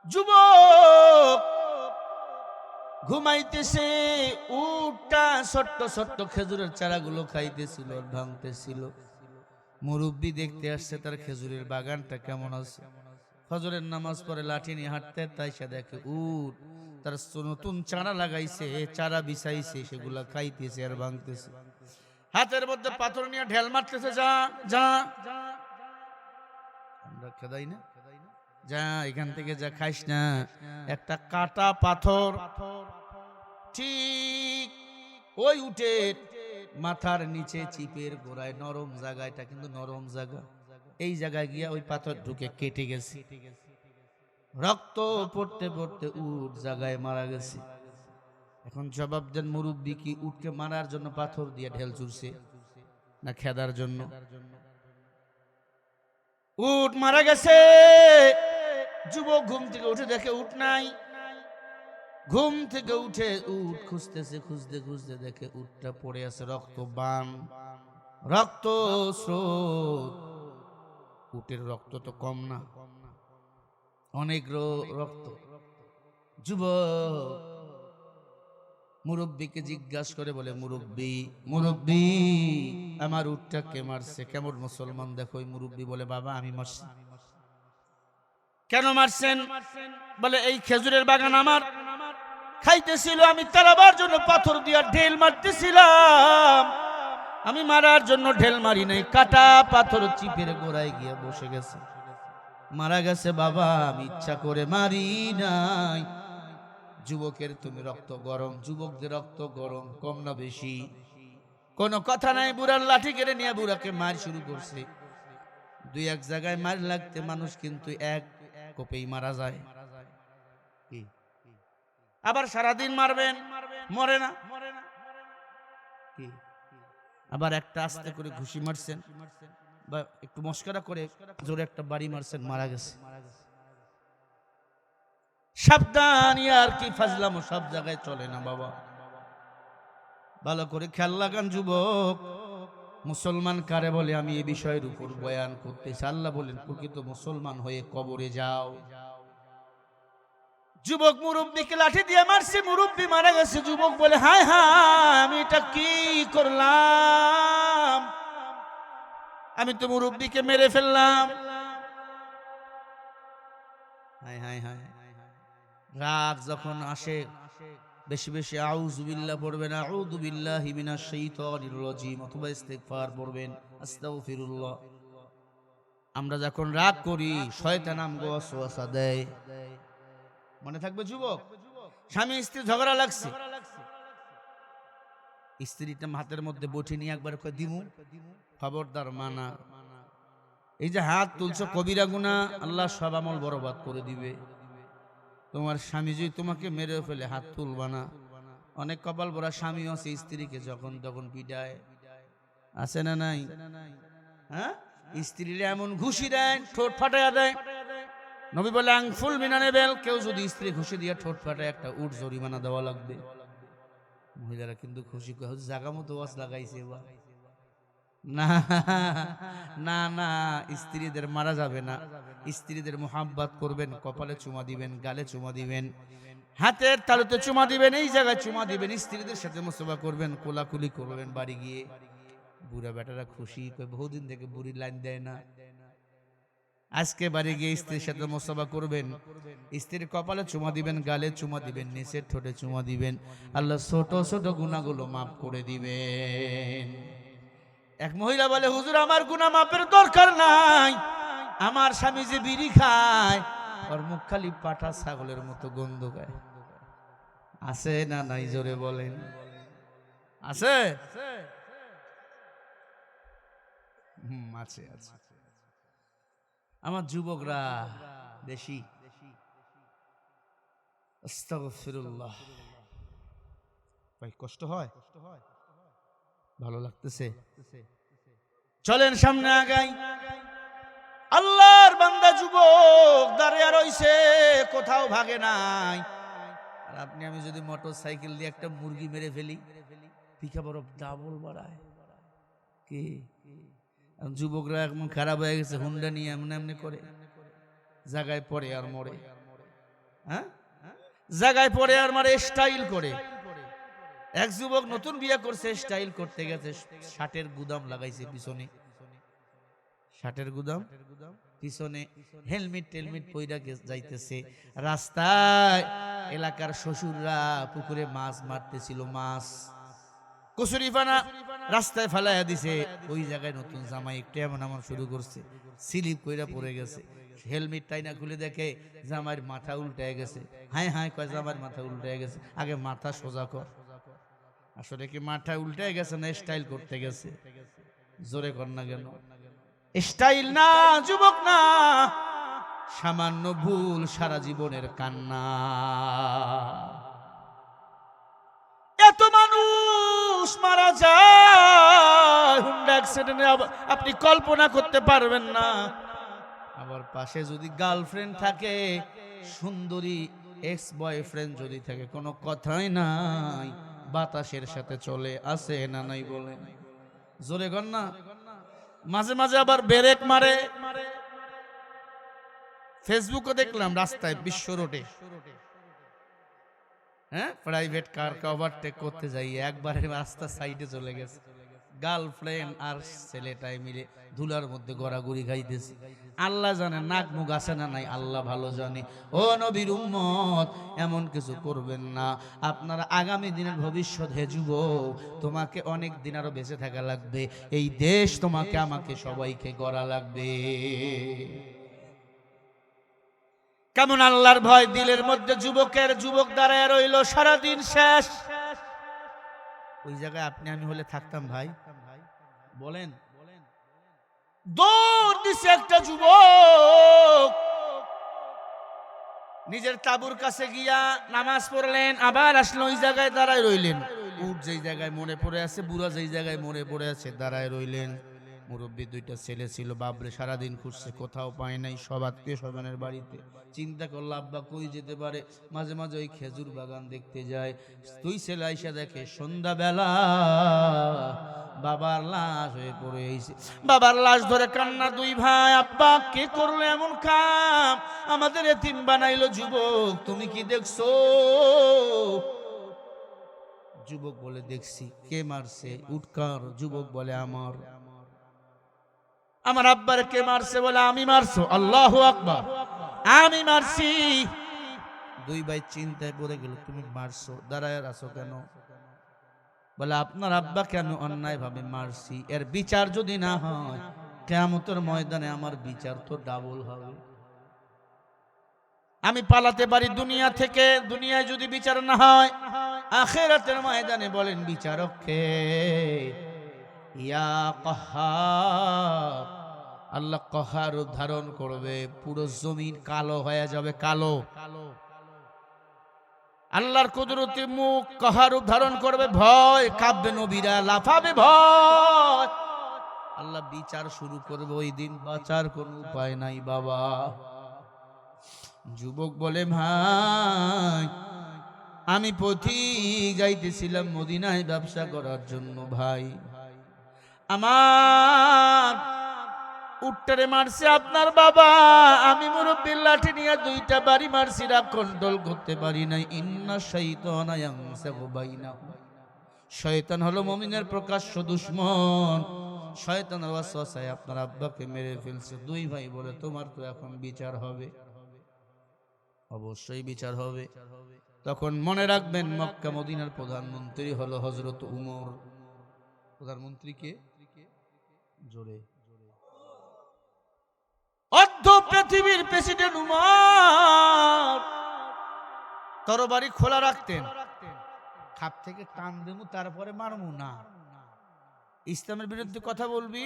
যুবক ঘুমাইতেছে, উটটা ছোট্ট ছোট্ট খেজুরের চারাগুলো খাইতেছিল, ভাঙতেছিল। মুরব্বী দেখতে আসছে তার খেজুরের বাগানটা কেমন আছে। ফজরের নামাজ পড়ে লাঠি নিয়ে হাঁটতে, তাই সে দেখে উট তার নতুন চারা লাগাইছে, চারা বিছাইছে, সেগুলা খাইতেছে আর ভাঙতেছে। হাতের মধ্যে পাথর নিয়ে ঢেল মারতেছে, যা যা, আমরা খেদাই না, যা এখান থেকে যা, খাইস না। একটা কাটা পাথর ঠিক ওই উটের মাথার নিচে চিপের গোড়ায় নরম জায়গাটা, কিন্তু নরম জায়গা, এই জায়গায় গিয়া ওই পাথর ঢুকে কেটে গেছে, রক্ত পড়তে পড়তে উট জায়গায় মারা গেছে। এখন জবাব দেন, মুরব্বী কি উটকে মারার জন্য পাথর দিয়ে ঢেল ছুড়ছে না খেদার জন্য? উট মারা গেছে। যুবক ঘুম থেকে উঠে দেখে উট নাই। ঘুম থেকে উঠে উট খুঁজতেছে, খুঁজতে খুঁজতে দেখে উটটা পড়ে আছে, রক্ত বান, রক্ত স্রোত। উটের রক্ত তো কম না, অনেক রক্ত। যুবক মুরব্বীকে জিজ্ঞাসা করে, বলে মুরব্বী, মুরব্বী আমার উটটা কে মারছে? কেমন মুসলমান দেখো। ওই মুরব্বী বলে, বাবা আমি মারছি। কেন মারছেন? বলে এই খেজুরের বাগান আমার, খাইতেছিল, আমি তাড়াবার জন্য পাথর দিয়া ঢেল মারতেছিলাম, আমি মারার জন্য ঢেল মারি নাই, কাটা পাথর চিপের গোড়ায় গিয়ে বসে গেছে, মারা গেছে। বাবা আমি ইচ্ছা করে মারি নাই। যুবকের তুমি রক্ত গরম, যুবকদের রক্ত গরম, কম না বেশি? কোনো কথা নাই। বুড়ার লাঠি কেড়ে নিয়ে বুড়াকে মার শুরু করছে। দুই এক জায়গায় মার লাগতে মানুষ কিন্তু এক কোপেই মারা যায়। আবার সারাদিন মারবেন, মরে না। আবার একটা আস্তে করে ঘুষি মারছেন বা একটু মস্করা করে জোরে একটা বাড়ি মারছেন, মারা গেছে। সাবধান, আর কি ফাজলামো সব জায়গায় চলে না বাবা, ভালো করে খেয়াল লাগান। যুবক মুসলমান কারে বলে আমি এই বিষয়ের উপর বয়ান করতেছি। আল্লাহ বলেন প্রকৃত মুসলমান হয়ে কবরে যাও। যুবক মুরব্বীকে লাঠি দিয়ে মারছে, মুরব্বী মারা গেছে। যুবক বলে, হায় হায় আমি এটা কি করলাম, আমি তো মুরব্বীকে মেরে ফেললাম। হায় হায় হায়। রাগ যখন আসে বেশি বেশি আউযু বিল্লাহ পড়বেন, আউযু বিল্লাহি মিনাশ শাইতানির রাজিম, অথবা ইস্তিগফার পড়বেন, আস্তাগফিরুল্লাহ। আমরা যখন রাগ করি শয়তান আমগো ওয়াসওয়াসা দেয়। মনে থাকবে যুবক, স্বামী স্ত্রী ঝগড়া লাগছে, স্ত্রীটা হাতের মধ্যে বটি নিয়ে একবার কয় দিমু, খবরদার মানা। এই যে হাত তুলছো কবিরা গুনাহ, আল্লাহ সব আমল বরবাদ করে দিবে। তোমার স্বামী যদি তোমাকে মেরে ফেলে হাত তুলবা না। অনেক কপাল ভরা স্বামী আছে স্ত্রীকে যখন তখন পিটায়, আছে না নাই? হ্যাঁ, স্ত্রীরা এমন ঘুষি দেয়, ঠোঁট ফাটাইয়া দেয়। নবী বলে আংফুল মিনানে বেল, কেউ যদি স্ত্রী ঘুষি দিয়ে ঠোঁট ফাটায় একটা উট জরিমানা দেওয়া লাগবে। মহিলারা কিন্তু খুশি করে জাগা মতো ওয়াজ লাগাইছে। না না না, স্ত্রীদের মারা যাবে না। স্ত্রীদের মোহাব্বত করবেন, কপালে চুমা দিবেন, গালে চুমা দিবেন, হাতের তালুতে চুমা দিবেন, এই জায়গায় চুমা দিবেন, স্ত্রীদের সাথে মুসাফা করবেন, কোলাকুলি করবেন। বাড়ি গিয়ে বুড়া বেটারা খুশি, বহুদিন থেকে বুড়ি লাইন দেয় না। আজকে বাড়ি গিয়ে স্ত্রীর সাথে মুসাফা করবেন, স্ত্রীর কপালে চুমা দিবেন, গালে চুমা দিবেন, নিচের ঠোঁটে চুমা দিবেন। আল্লাহ ছোট ছোট গুনাহগুলো মাফ করে দিবেন। এক মহিলা বলে, হুজুর আমার গুনাহ মাপের দরকার নাই, আমার স্বামী যে বিড়ি খায় ওর মুখ খালি পাঠা ছাগলের মতো গন্ধ গায়। আছে না নাই জোরে বলেন? আছে? আছে আছে। আমার যুবকরা বেশি আস্তাগফিরুল্লাহ, ভাই কষ্ট হয়, ভালো লাগতেছে? চলেন সামনে আগাই। আল্লাহর বান্দা যুবক দাঁড়িয়ে রইছে, কোথাও ভাগে নাই। আর আপনি আমি যদি মোটর সাইকেল দিয়ে একটা মুরগি মেরে ফেলি, পিকা বড় ডাবল বাড়ায় কি? যুবকরা এখন খারাপ হয়ে গেছে, হুন্ডা নিয়ে এমন এমনি করে, জায়গায় পড়ে আর মরে। হ্যাঁ, জায়গায় পড়ে আর মারে, স্টাইল করে। এক যুবক নতুন বিয়ে করছে, স্টাইল করতে গেছে, শার্টের গুদাম লাগাইছে পিছনে, শার্টের গুদাম পিছনে, হেলমেট টেলমেট পইরা যাইতেছে রাস্তায়। এলাকার শ্বশুররা পুকুরে মাছ মারতেছিল, মাছ কচুরিপানা রাস্তায় ফেলাইয়া দিছে। ওই জায়গায় নতুন জামাই একটু এমন এমন শুরু করছে, স্লিপ কইরা পড়ে গেছে। হেলমেট টাইনা খুলে দেখে জামাইয়ের মাথা উল্টে গেছে। হায় হায় কয়, জামাইয়ের মাথা উল্টে গেছে। আগে মাথা সোজা কর। আসলে কি মাথা উল্টে গেছে না স্টাইল করতে গেছে? জোরে কর না কেন? স্টাইল না যুবক না, সামান্য ভুল সারা জীবনের কান্না। এত মানুষ মারা যায় হুন্ডা অ্যাক্সিডেন্টে, আপনি কল্পনা করতে পারবেন না। আবার পাশে যদি গার্লফ্রেন্ড থাকে, সুন্দরী এক্স বয়ফ্রেন্ড যদি থাকে, কোনো কথাই নাই, বাতাসের সাথে চলে, আসে না নাই বলেন? জোরে কর না। মাঝে মাঝে আবার ব্রেক মারে। ফেসবুকে দেখলাম রাস্তায় বিশ্ব রোডে, হ্যাঁ, প্রাইভেট কার ওভারটেক করতে যাই, একবারে রাস্তা সাইডে চলে গেছে। গার্লফ্রেন্ড আর ছেলেটাই মিলে ধুলার মধ্যে গড়াগড়ি খাইতেছে। আল্লাহ জানে নাক মুখ আছে না নাই, আল্লাহ ভালো জানে। ও নবীর উম্মত, এমন কিছু করবেন না। আপনারা আগামী দিনের ভবিষ্যৎ, হে যুবক, তোমাকে অনেক দিন আরো বেঁচে থাকা লাগবে। এই দেশ তোমাকে আমাকে সবাইকে গড়া লাগবে। কেমন আল্লাহর ভয় দিলের মধ্যে যুবক দাঁড়ায় রইল সারাদিন শেষ। ওই জায়গায় আপনি আমি হলে থাকতাম ভাই? বলেন। দৌড় দিছে একটা যুবক, নিজের তাবুর কাছে গিয়া নামাজ পড়লেন, আবার আসলো, ওই জায়গায় দাঁড়ায় রইলেন। উট যেই জায়গায় মনে পড়ে আছে, বুড়া যেই জায়গায় মনে পড়ে আছে, দাঁড়ায় রইলেন। মুরব্বী দুইটা ছেলে ছিল, বাবরে সারাদিন খুঁজছে, কোথাও পায় নাই। সব আত্মীয় স্বজনের বাড়িতে। চিন্তা করলো আব্বা কই যেতে পারে। মাঝে মাঝে ওই খেজুর বাগান দেখতে যায়। দুই ছেলে আইসা দেখে সন্ধ্যাবেলা বাবার লাশ হয়ে পড়ে আইছে। বাবার লাশ ধরে কান্না দুই ভাই। আব্বা কে করলো এমন কাম, আমাদের এতিম বানাইলো। যুবক তুমি কি দেখছো? যুবক বলে দেখছি। কে মারছে? উটকার। যুবক বলে আমার আব্বার কে মারছে? বলে আমি। মারছো? আল্লাহু আকবার, আমি মারছি। দুই ভাই চিন্তায় পড়ে গেল, তুমি মারছো, দাঁড়ায় আছো কেন? বলে আপনার আব্বা কেন অন্যায় ভাবে মারছি, এর বিচার যদি না হয় কিয়ামতের ময়দানে আমার বিচার তো ডাবল হবে। আমি পালাতে পারি দুনিয়া থেকে, দুনিয়ায় যদি বিচার না হয়, আখিরাতের ময়দানে বলেন বিচারক কে? ইয়া কাহ্হার, আল্লাহ কাহ্হার রূপ ধারণ করবে, পুরো জমিন কালো হয়ে যাবে, কালো। আল্লাহর কুদরতি মুখ কাহ্হার রূপ ধারণ করবে, ভয় কাঁপবে, নবীরা লাফাবে ভয়। আল্লাহ বিচার শুরু করবে, ওই দিন বাঁচার কোনো উপায় নাই বাবা। যুবক বলে ভাই, আমি পথিক যাইতেছিলাম মদিনায় ব্যবসা করার জন্য, ভাই আমার উট্টারে মারছে আপনার বাবা, আমি মুরব্বির লাঠি নিয়ে 2টা বাড়ি মারছি, রাগ কন্ট্রোল করতে পারি নাই। ইন্না শাইতানা ইয়ানসাগু বাইনাহুম, শয়তান হলো মুমিনের প্রকাশ্য দুশমন। শয়তানের ওয়াসওয়াসায় আপনার আব্বাকে মেরে ফেলছে। 2 ভাই বলে তোমার তো এখন বিচার হবে, অবশ্যই বিচার হবে। তখন মনে রাখবেন মক্কা মদিনার প্রধানমন্ত্রী হলো হযরত উমর। প্রধানমন্ত্রী কে? জোরে। অর্ধ পৃথিবীর প্রেসিডেন্ট উমর তরবারি খোলা রাখতেন, খাপ থেকে টান দেবো তারপরে মারমু না। ইসলামের বিরুদ্ধে কথা বলবি,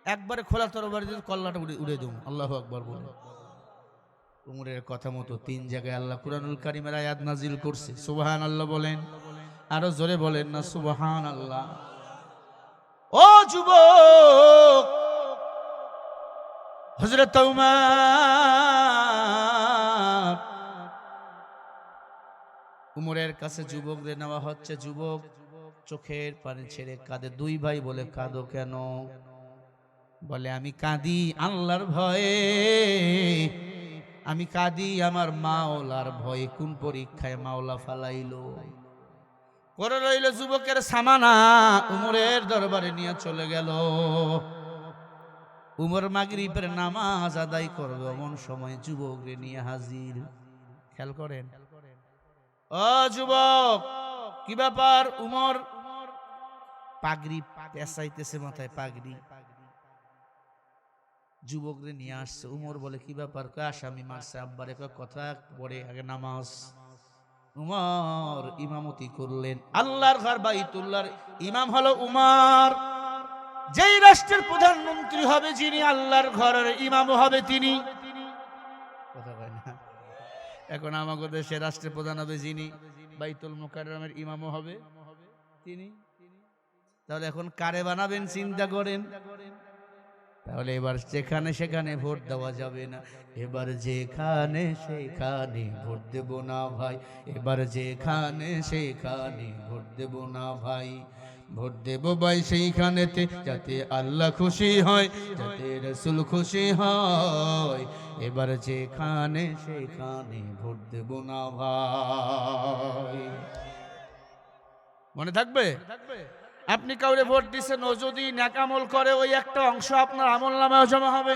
একবারে খোলা তরবারি দিয়ে কল্লাটা উড়ে দেবো। আল্লাহু আকবার বলে। উমরের কথা মতো 3 জায়গায় আল্লাহ কুরআনুল কারীমের আয়াত নাজিল করছে। সুবহানাল্লাহ বলেন, আরো জোরে বলেন না সুবহানাল্লাহ। ও যুবক, হযরত উমরের কাছে যুবকদের নেওয়া হচ্ছে। যুবক চোখের পানি ছেড়ে কাঁদে। 2 ভাই বলে কাঁদো কেন? বলে আমি কাঁদি আল্লাহর ভয়ে, আমি কাঁদি আমার মাওলার ভয়ে। কোন পরীক্ষায় মাওলা ফালাইলো করে রইল। যুবকের সামানা উমরের দরবারে নিয়ে চলে গেল। উমর মাগরিবের নামাজ আদায় করবে, এমন সময় যুবকরে নিয়ে হাজির। খেয়াল করেন, ও যুবক কি ব্যাপার? উমর পাগড়ি পেঁচাইতেছে মাথায়, পাগড়ি যুবকরে নিয়ে আসছে। উমর বলে কি ব্যাপার? আসামি মারছে আব্বারে। কথা পরে আগে নামাজ। উমর ইমামতি করলেন। আল্লাহর ঘর বাইতুল্লাহর ইমাম হলো উমর। যেই রাষ্ট্রের প্রধানমন্ত্রী হবে যিনি, আল্লাহর ঘরের ইমামও হবে তিনি। কথা কয় না? এখন আমাদের দেশে রাষ্ট্রের প্রধান হবে যিনি, বাইতুল মুকাররমের ইমামও হবে তিনি। তাহলে এখন কারে বানাবেন চিন্তা করেন। তাহলে এবার যেখানে সেখানে ভোট দেওয়া যাবে না। এবার যেখানে সেখানে ভোট দেব না ভাই, এবার যেখানে সেখানে ভোট দেব না ভাই। ভোট দেব ভাই সেইখানেতে যাতে আল্লাহ খুশি হয়, যাতে রাসূল খুশি হয়। এবার যেখানে সেখানে ভোট দেব না ভাই। মনে থাকবে? আপনি কাউরে ভোট দিচ্ছেন, ও যদি নেক আমল করে ওই একটা অংশ আপনার আমল নামায় জমা হবে।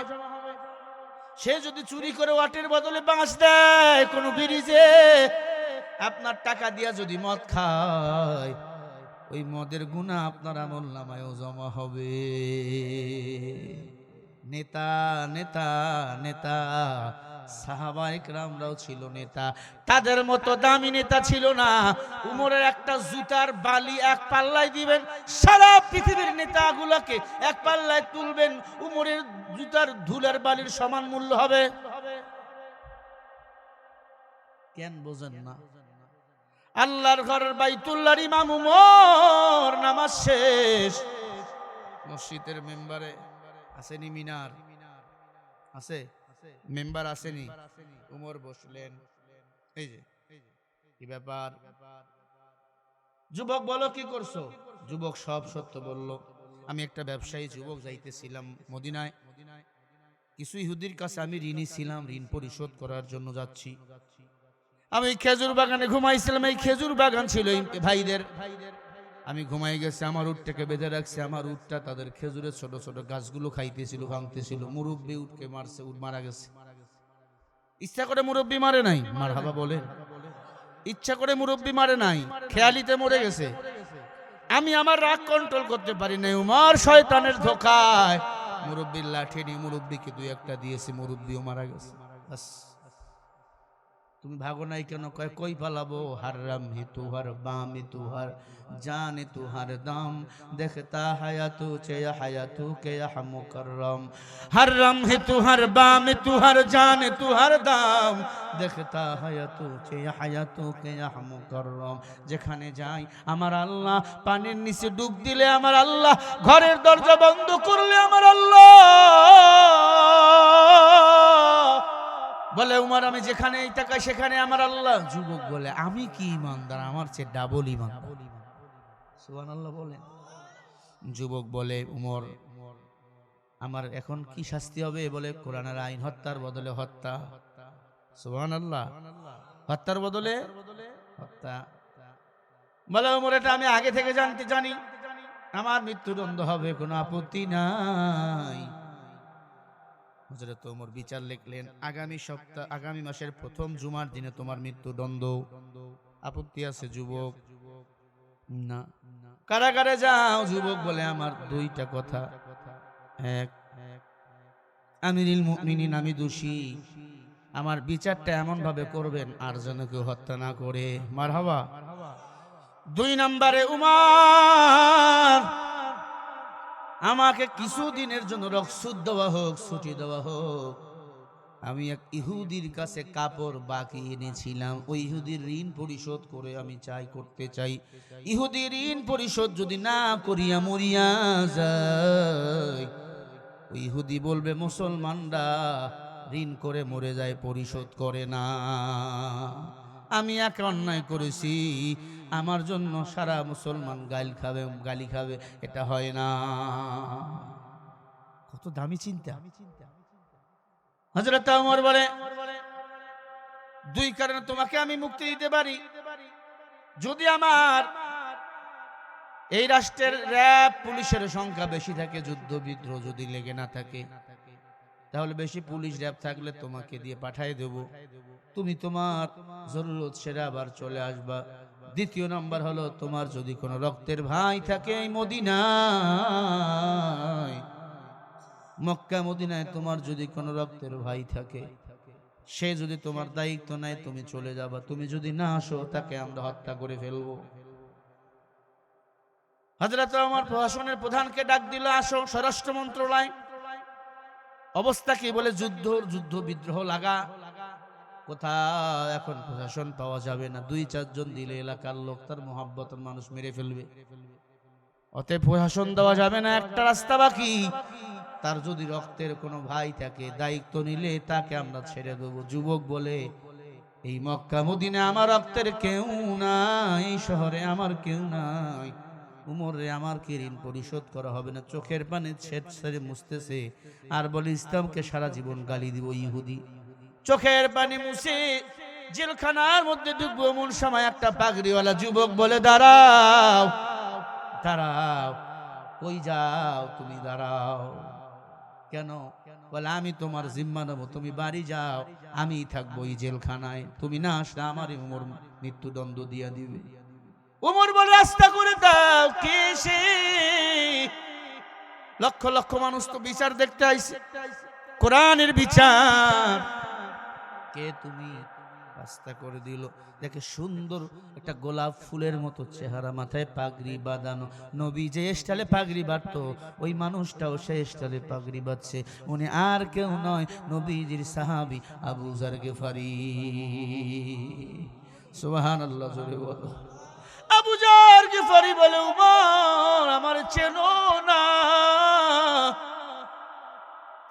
সে যদি চুরি করে ওয়াটের বদলে বাঁশ দেয় কোন ব্রিজে, আপনার টাকা দিয়া যদি মদ খায়, ওই মদের গুনাহ আপনার আমল নামায়ও জমা হবে। নেতা নেতা নেতা, সাহাবায়ে কেরামরাও ছিল নেতা, তাদের মতো দামি নেতা ছিল না। উমরের একটা জুতার বালি 1 পাল্লায় দিবেন, সারা পৃথিবীর নেতাগুলোকে 1 পাল্লায় তুলবেন, উমরের জুতার ধুলার বালির সমান মূল্য হবে। কেন বোঝেন না? আল্লাহর ঘরের বাইতুল্লাহর ইমাম উমর, নামাজ শেষ, মসজিদের মেম্বারে আসেনি, মিনার আছে, মেম্বার আসেনি, উমর বসলেন। এই যে কি ব্যাপার? যুবক বলো কি করছো? যুবক সব সত্য বলল। আমি একটা ব্যবসায়ী যুবক, যাইতেছিলাম মদিনায়, কিছু ইহুদির কাছে আমি ঋণী ছিলাম, ঋণ পরিশোধ করার জন্য যাচ্ছি। আমি খেজুর বাগানে ঘুমাইছিলাম, এই খেজুর বাগান ছিল ভাইদের। আমি ঘুমাই গেছি, আমার উটটাকে বেঁধে রাখছে। আমার উটটা তাদের খেজুরের ছোট ছোট গাছগুলো খাইতেছিল, ভাঙতেছিল। মুরব্বী উটকে মারছে, উট মারা গেছে। ইচ্ছা করে মুরব্বী মারে নাই, মারহাবা বলে। ইচ্ছা করে মুরব্বী মারে নাই, খেয়ালিতে মরে গেছে। আমি আমার রাগ কন্ট্রোল করতে পারি নাই। উমর শয়তানের ধোঁকায় মুরব্বীর লাঠি নিয়ে মুরব্বীকে দুই একটা দিয়েছে, মুরব্বীও মারা গেছে। বাস, তুমি ভাগো নাই কেন? কয় কই পালাবো? হারাম হি তুহার বাম তুহার জান তুহার দাম দেখতা হায়াতু চে হায়াতু কে মুকররম। হারাম হি তুহার বাম তুহার জান তুহার দাম দেখতা হায়াতু চে হায়াতু কে মুকররম। যেখানে যাই আমার আল্লাহ, পানির নিচে ডুব দিলে আমার আল্লাহ, ঘরের দরজা বন্ধ করলে আমার আল্লাহ বলে উমর আমি যেখানেই তাকাই সেখানে আমার আল্লাহ। যুবক বলে আমি কি ইমানদার, আমার চেয়ে ডাবল ইমানদার। সুবহানাল্লাহ বলেন। যুবক বলে উমর আমার এখন কি শাস্তি হবে? বলে কোরআনের আইন, হত্যার বদলে হত্যা। সুবহানাল্লাহ, হত্যার বদলে হত্যা। বলে উমর এটা আমি আগে থেকে জানি, আমার মৃত্যুদণ্ড হবে, কোনো আপত্তি নাই। হযরত ওমর বিচার লিখলেন আগামী মাসের প্রথম জুমার দিনে তোমার মৃত্যুদণ্ড। আপত্তি আছে যুবক? না। কারাগারে যাও। যুবক বলে আমার দুইটা কথা, এক, আমিরুল মুমিনিন আমি দোষী, আমার বিচারটা এমন ভাবে করবেন আর যেন কেউ হত্যা না করে। মারহাবা। দুই নম্বরে উমর আমাকে কিছুদিনের জন্য রক্সুদ দেওয়া হোক, ছুটি দেওয়া হোক। আমি এক ইহুদির কাছে কাপড় বাকি এনেছিলাম, ওই ইহুদির ঋণ পরিশোধ করে আমি করতে চাই। ইহুদির ঋণ পরিশোধ যদি না করিয়া মরিয়া যায়, ওই ইহুদি বলবে মুসলমানরা ঋণ করে মরে যায়, পরিশোধ করে না। আমি এক অন্যায় করেছি, আমার জন্য সারা মুসলমান গালি খাবে, এটা হয় না। কত দামি চিন্তা। হযরত ওমর বলে দুই কারণে তোমাকে আমি মুক্তি দিতে পারি। যদি আমার এই রাষ্ট্রের র‍্যাব পুলিশের সংখ্যা বেশি থাকে, যুদ্ধ বিদ্রোহ যদি লেগে না থাকে, তাহলে বেশি পুলিশ র‍্যাব থাকলে তোমাকে দিয়ে পাঠিয়ে দেব, তুমি তোমার জরুরত সেরে আবার চলে আসবা। দ্বিতীয় নাম্বার হলো তোমার যদি কোনো রক্তের ভাই থাকে এই মদিনায়, মক্কা মদিনায় তোমার যদি কোনো রক্তের ভাই থাকে, সে যদি তোমার দায়িত্ব নেয় তুমি চলে যাবা, তুমি যদি না আসো তাকে আমরা হত্যা করে ফেলবো। হযরত ওমর প্রশাসনের প্রধানকে ডাক দিল, আসো স্বরাষ্ট্র মন্ত্রণালয়। অবস্থা কি? বলে যুদ্ধ বিদ্রোহ লাগা, কোথাও এখন প্রশাসন পাওয়া যাবে না, 2-4 জন দিলে এলাকার লোক তার মোহাব্বতের মানুষ মেরে ফেলবে, অতএব প্রশাসন দেওয়া যাবে না। একটা রাস্তা বাকি, তার যদি রক্তের কোনো ভাই থাকে দায়িত্ব নিলে তাকে আমরা ছেড়ে দেবো। যুবক বলে এই মক্কা মদিনা আমার রক্তের কেউ নাই, এই শহরে আমার কেউ নাই, উমরে আমার কি ঋণ পরিশোধ করা হবে না? চোখের পানি ছেড়ে মুছতেছে আর বলে ইসলামকে সারা জীবন গালি দিব ইহুদি। চোখের পানি মুছে জেলখানার মধ্যে ঢুকবো, এমন সময় একটা পাগড়িওয়ালা যুবক বলে দাঁড়াও দাঁড়াও। কই যাও তুমি? দাঁড়াও। কেন? বলে আমি তোমার জিম্মা নেব, তুমি বাড়ি যাও, আমি থাকবো এই জেলখানায়, তুমি না আসলে আমার উমর মৃত্যুদণ্ড দিয়া দিবে। উমর বলে রাস্তা করে দাও। কে সে? লক্ষ লক্ষ মানুষ তো বিচার দেখতে আইছে, কোরআনের বিচার। কে তুমি? রাস্তা করে দিল। দেখে সুন্দর একটা গোলাপ ফুলের মতো চেহারা, মাথায় পাগড়ি বাঁধানো। নবী যে স্টাইলে পাগড়ি বাঁধতো ওই মানুষটাও সেই স্টাইলে পাগড়ি বাঁধছে। উনি আর কেউ নয়, নবীজির সাহাবী আবু যার গিফারি। সুবহানাল্লাহ, জোরে বলো। আবু যার গিফারি বলে উমর আমার চেনো না?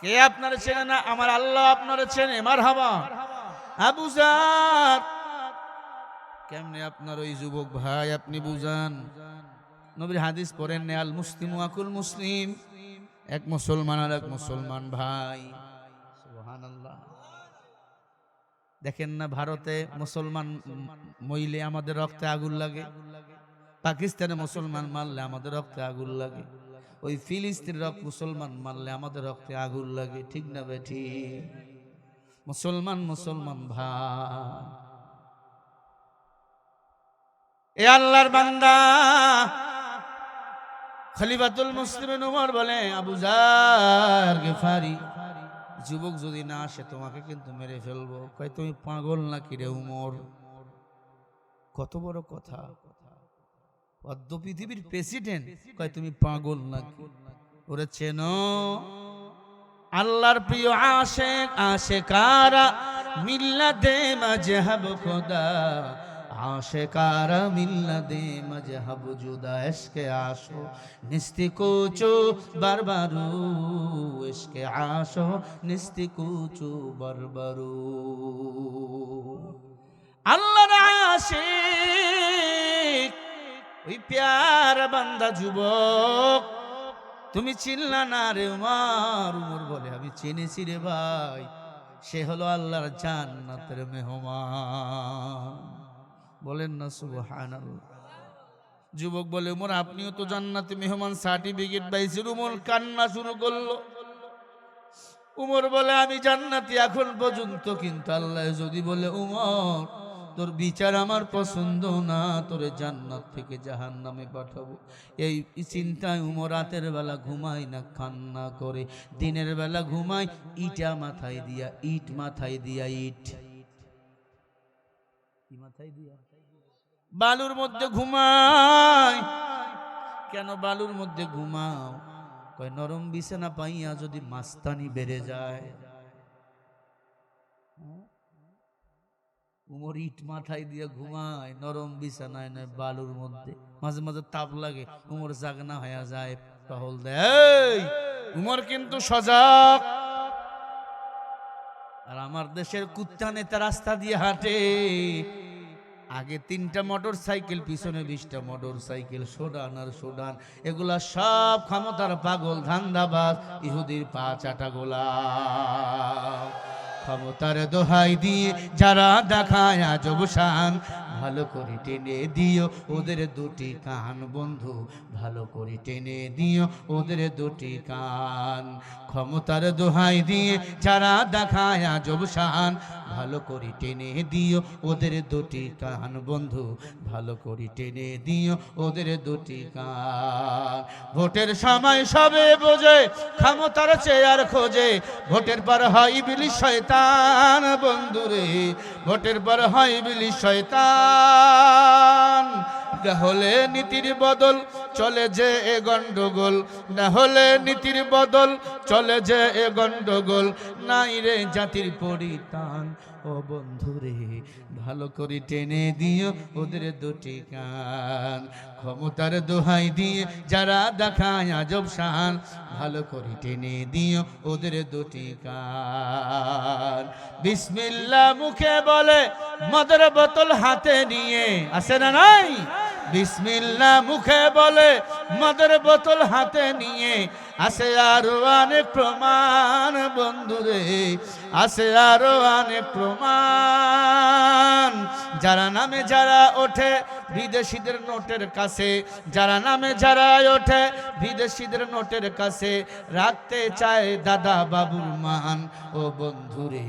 কে আপনার চেনে না? আমার আল্লাহ আপনার চেনে। মারহাবা। আবু যার, কেমনে আপনার ওই যুবক ভাই আপনি বুঝান? নবীর হাদিস পড়েন নে, আল মুসলিমু আকুল মুসলিম, এক মুসলমান আর এক মুসলমান ভাই। সুবহানাল্লাহ। দেখেন না ভারতে মুসলমান মইলে আমাদের রক্তে আগুন লাগে, পাকিস্তানে মুসলমান মারলে আমাদের রক্তে আগুন লাগে, ওই ফিলিস্তিনের মুসলমান মারলে আমাদের রক্তে আগুন লাগে। ঠিক না বেঠি? মুসলমান মুসলমান ভাই। এ আল্লাহর বান্দা, খলিফাতুল মুসলিমিন উমর বলে, আবু যার গিফারি, যুবক যদি না আসে তোমাকে কিন্তু মেরে ফেলবো। কয় তুমি পাগল নাকি রে উমর? কত বড় কথা! অদ্য পৃথিবীর প্রেসিডেন্ট কয় তুমি পাগল নাকি? ওরে চেনো? আল্লাহর প্রিয় আশেক আশেকারা মিল্লাতে মজহব খোদা, আশেকারা মিল্লাতে মজহব জুদা, ইশকে আশো নিস্তি কুচু বারবারু, ইশকে আশো নিস্তি কুচু বারবারু। আল্লাহর আশিক ওই প্যারা বান্দা যুবক, তুমি চিনলা না রে উমর? উমর বলে, আমি চিনেছি রে ভাই, সে হলো আল্লাহর জান্নাতের মেহমান। বলেন না সুবহানাল্লাহ। যুবক বলে, উমর আপনিও তো জান্নাতে মেহমান সার্টিফিকেট পাইছেন। উমর কান্না শুরু করলো। উমর বলে, আমি জান্নাতি এখন পর্যন্ত, কিন্তু আল্লাহ যদি বলে উমর তোর বিচার আমার পছন্দ না, তোরে জান্নাত থেকে জাহান্নামে পাঠাবো, এই চিন্তায় উমর রাতের বেলা ঘুমায় না, কান্না করে। দিনের বেলা ঘুমায় ইটা মাথায় দিয়া, ইট মাথায় দিয়া, ইট মাথায় দিয়া, বালুর মধ্যে ঘুমায়। কেন বালুর মধ্যে ঘুমাও? কয় নরম বিছানা পাইয়া যদি মাস্তানি বেড়ে যায়। উমর ইট মাথায় দিয়ে ঘুমায়, নরম বিছানায় নয়, বালুর মধ্যে। মাঝে মাঝে তাপ লাগে, উমর জাগনা হয়ে যায়, টহল দেয়। উমর কিন্তু সজাগ। আর আমার দেশের কুত্তা নেতা রাস্তা দিয়ে হাঁটে, আগে 3টা মোটর সাইকেল, পিছনে 20টা মোটর সাইকেল, সোডান আর সোডান। এগুলা সব ক্ষমতার পাগল, ধান্দাবাজ, ইহুদির পা চাটা গোলা। ক্ষমতার দোহাই দিয়ে যারা দেখায় আজব শান, ভালো করে টেনে দিও ওদের দুটি কান বন্ধু, ভালো করে টেনে দিও ওদের দুটি কান। ক্ষমতার দোহাই দিয়ে যারা দেখায় আজব শান, ভালো করে টেনে দিও ওদের দুটি কান বন্ধু, ভালো করে টেনে দিও ওদের দুটি কান। ভোটের সময় সবে বোঝে, ক্ষমতার চেয়ার খোঁজে, ভোটের পর হয় ইবলিস শয়তান বন্ধুরে, ভোটের পর হয় ইবলিস শয়তান। না হলে নীতির বদল চলে যে এ গন্ডগোল, না হলে নীতির বদল চলে যে এ গন্ডগোল, নাই রে জাতির পরিত্রাণ ও বন্ধুরে, ভালো করে টেনে দিও ওদের দুটি কান। ক্ষমতার দোহাই দিয়ে যারা দেখায় আজব শান, ভালো করে টেনে দিও ওদের দুটি কান। বিসমিল্লাহ মুখে বলে, মদের বোতল হাতে নিয়ে, আছে না নাই? বিসমিল্লাহ মুখে বলে, মদের বোতল হাতে নিয়ে, আছে আরো অনেক প্রমাণ বন্ধুরে, আছে আরো অনেক প্রমাণ। যারা নামে যারা ওঠে বিদেশিদের নোটের কাছে, যারা নামে যারা ওঠে বিদেশিদের নোটের কাছে, রাখতে চায় দাদা বাবুর মান ও বন্ধুরে,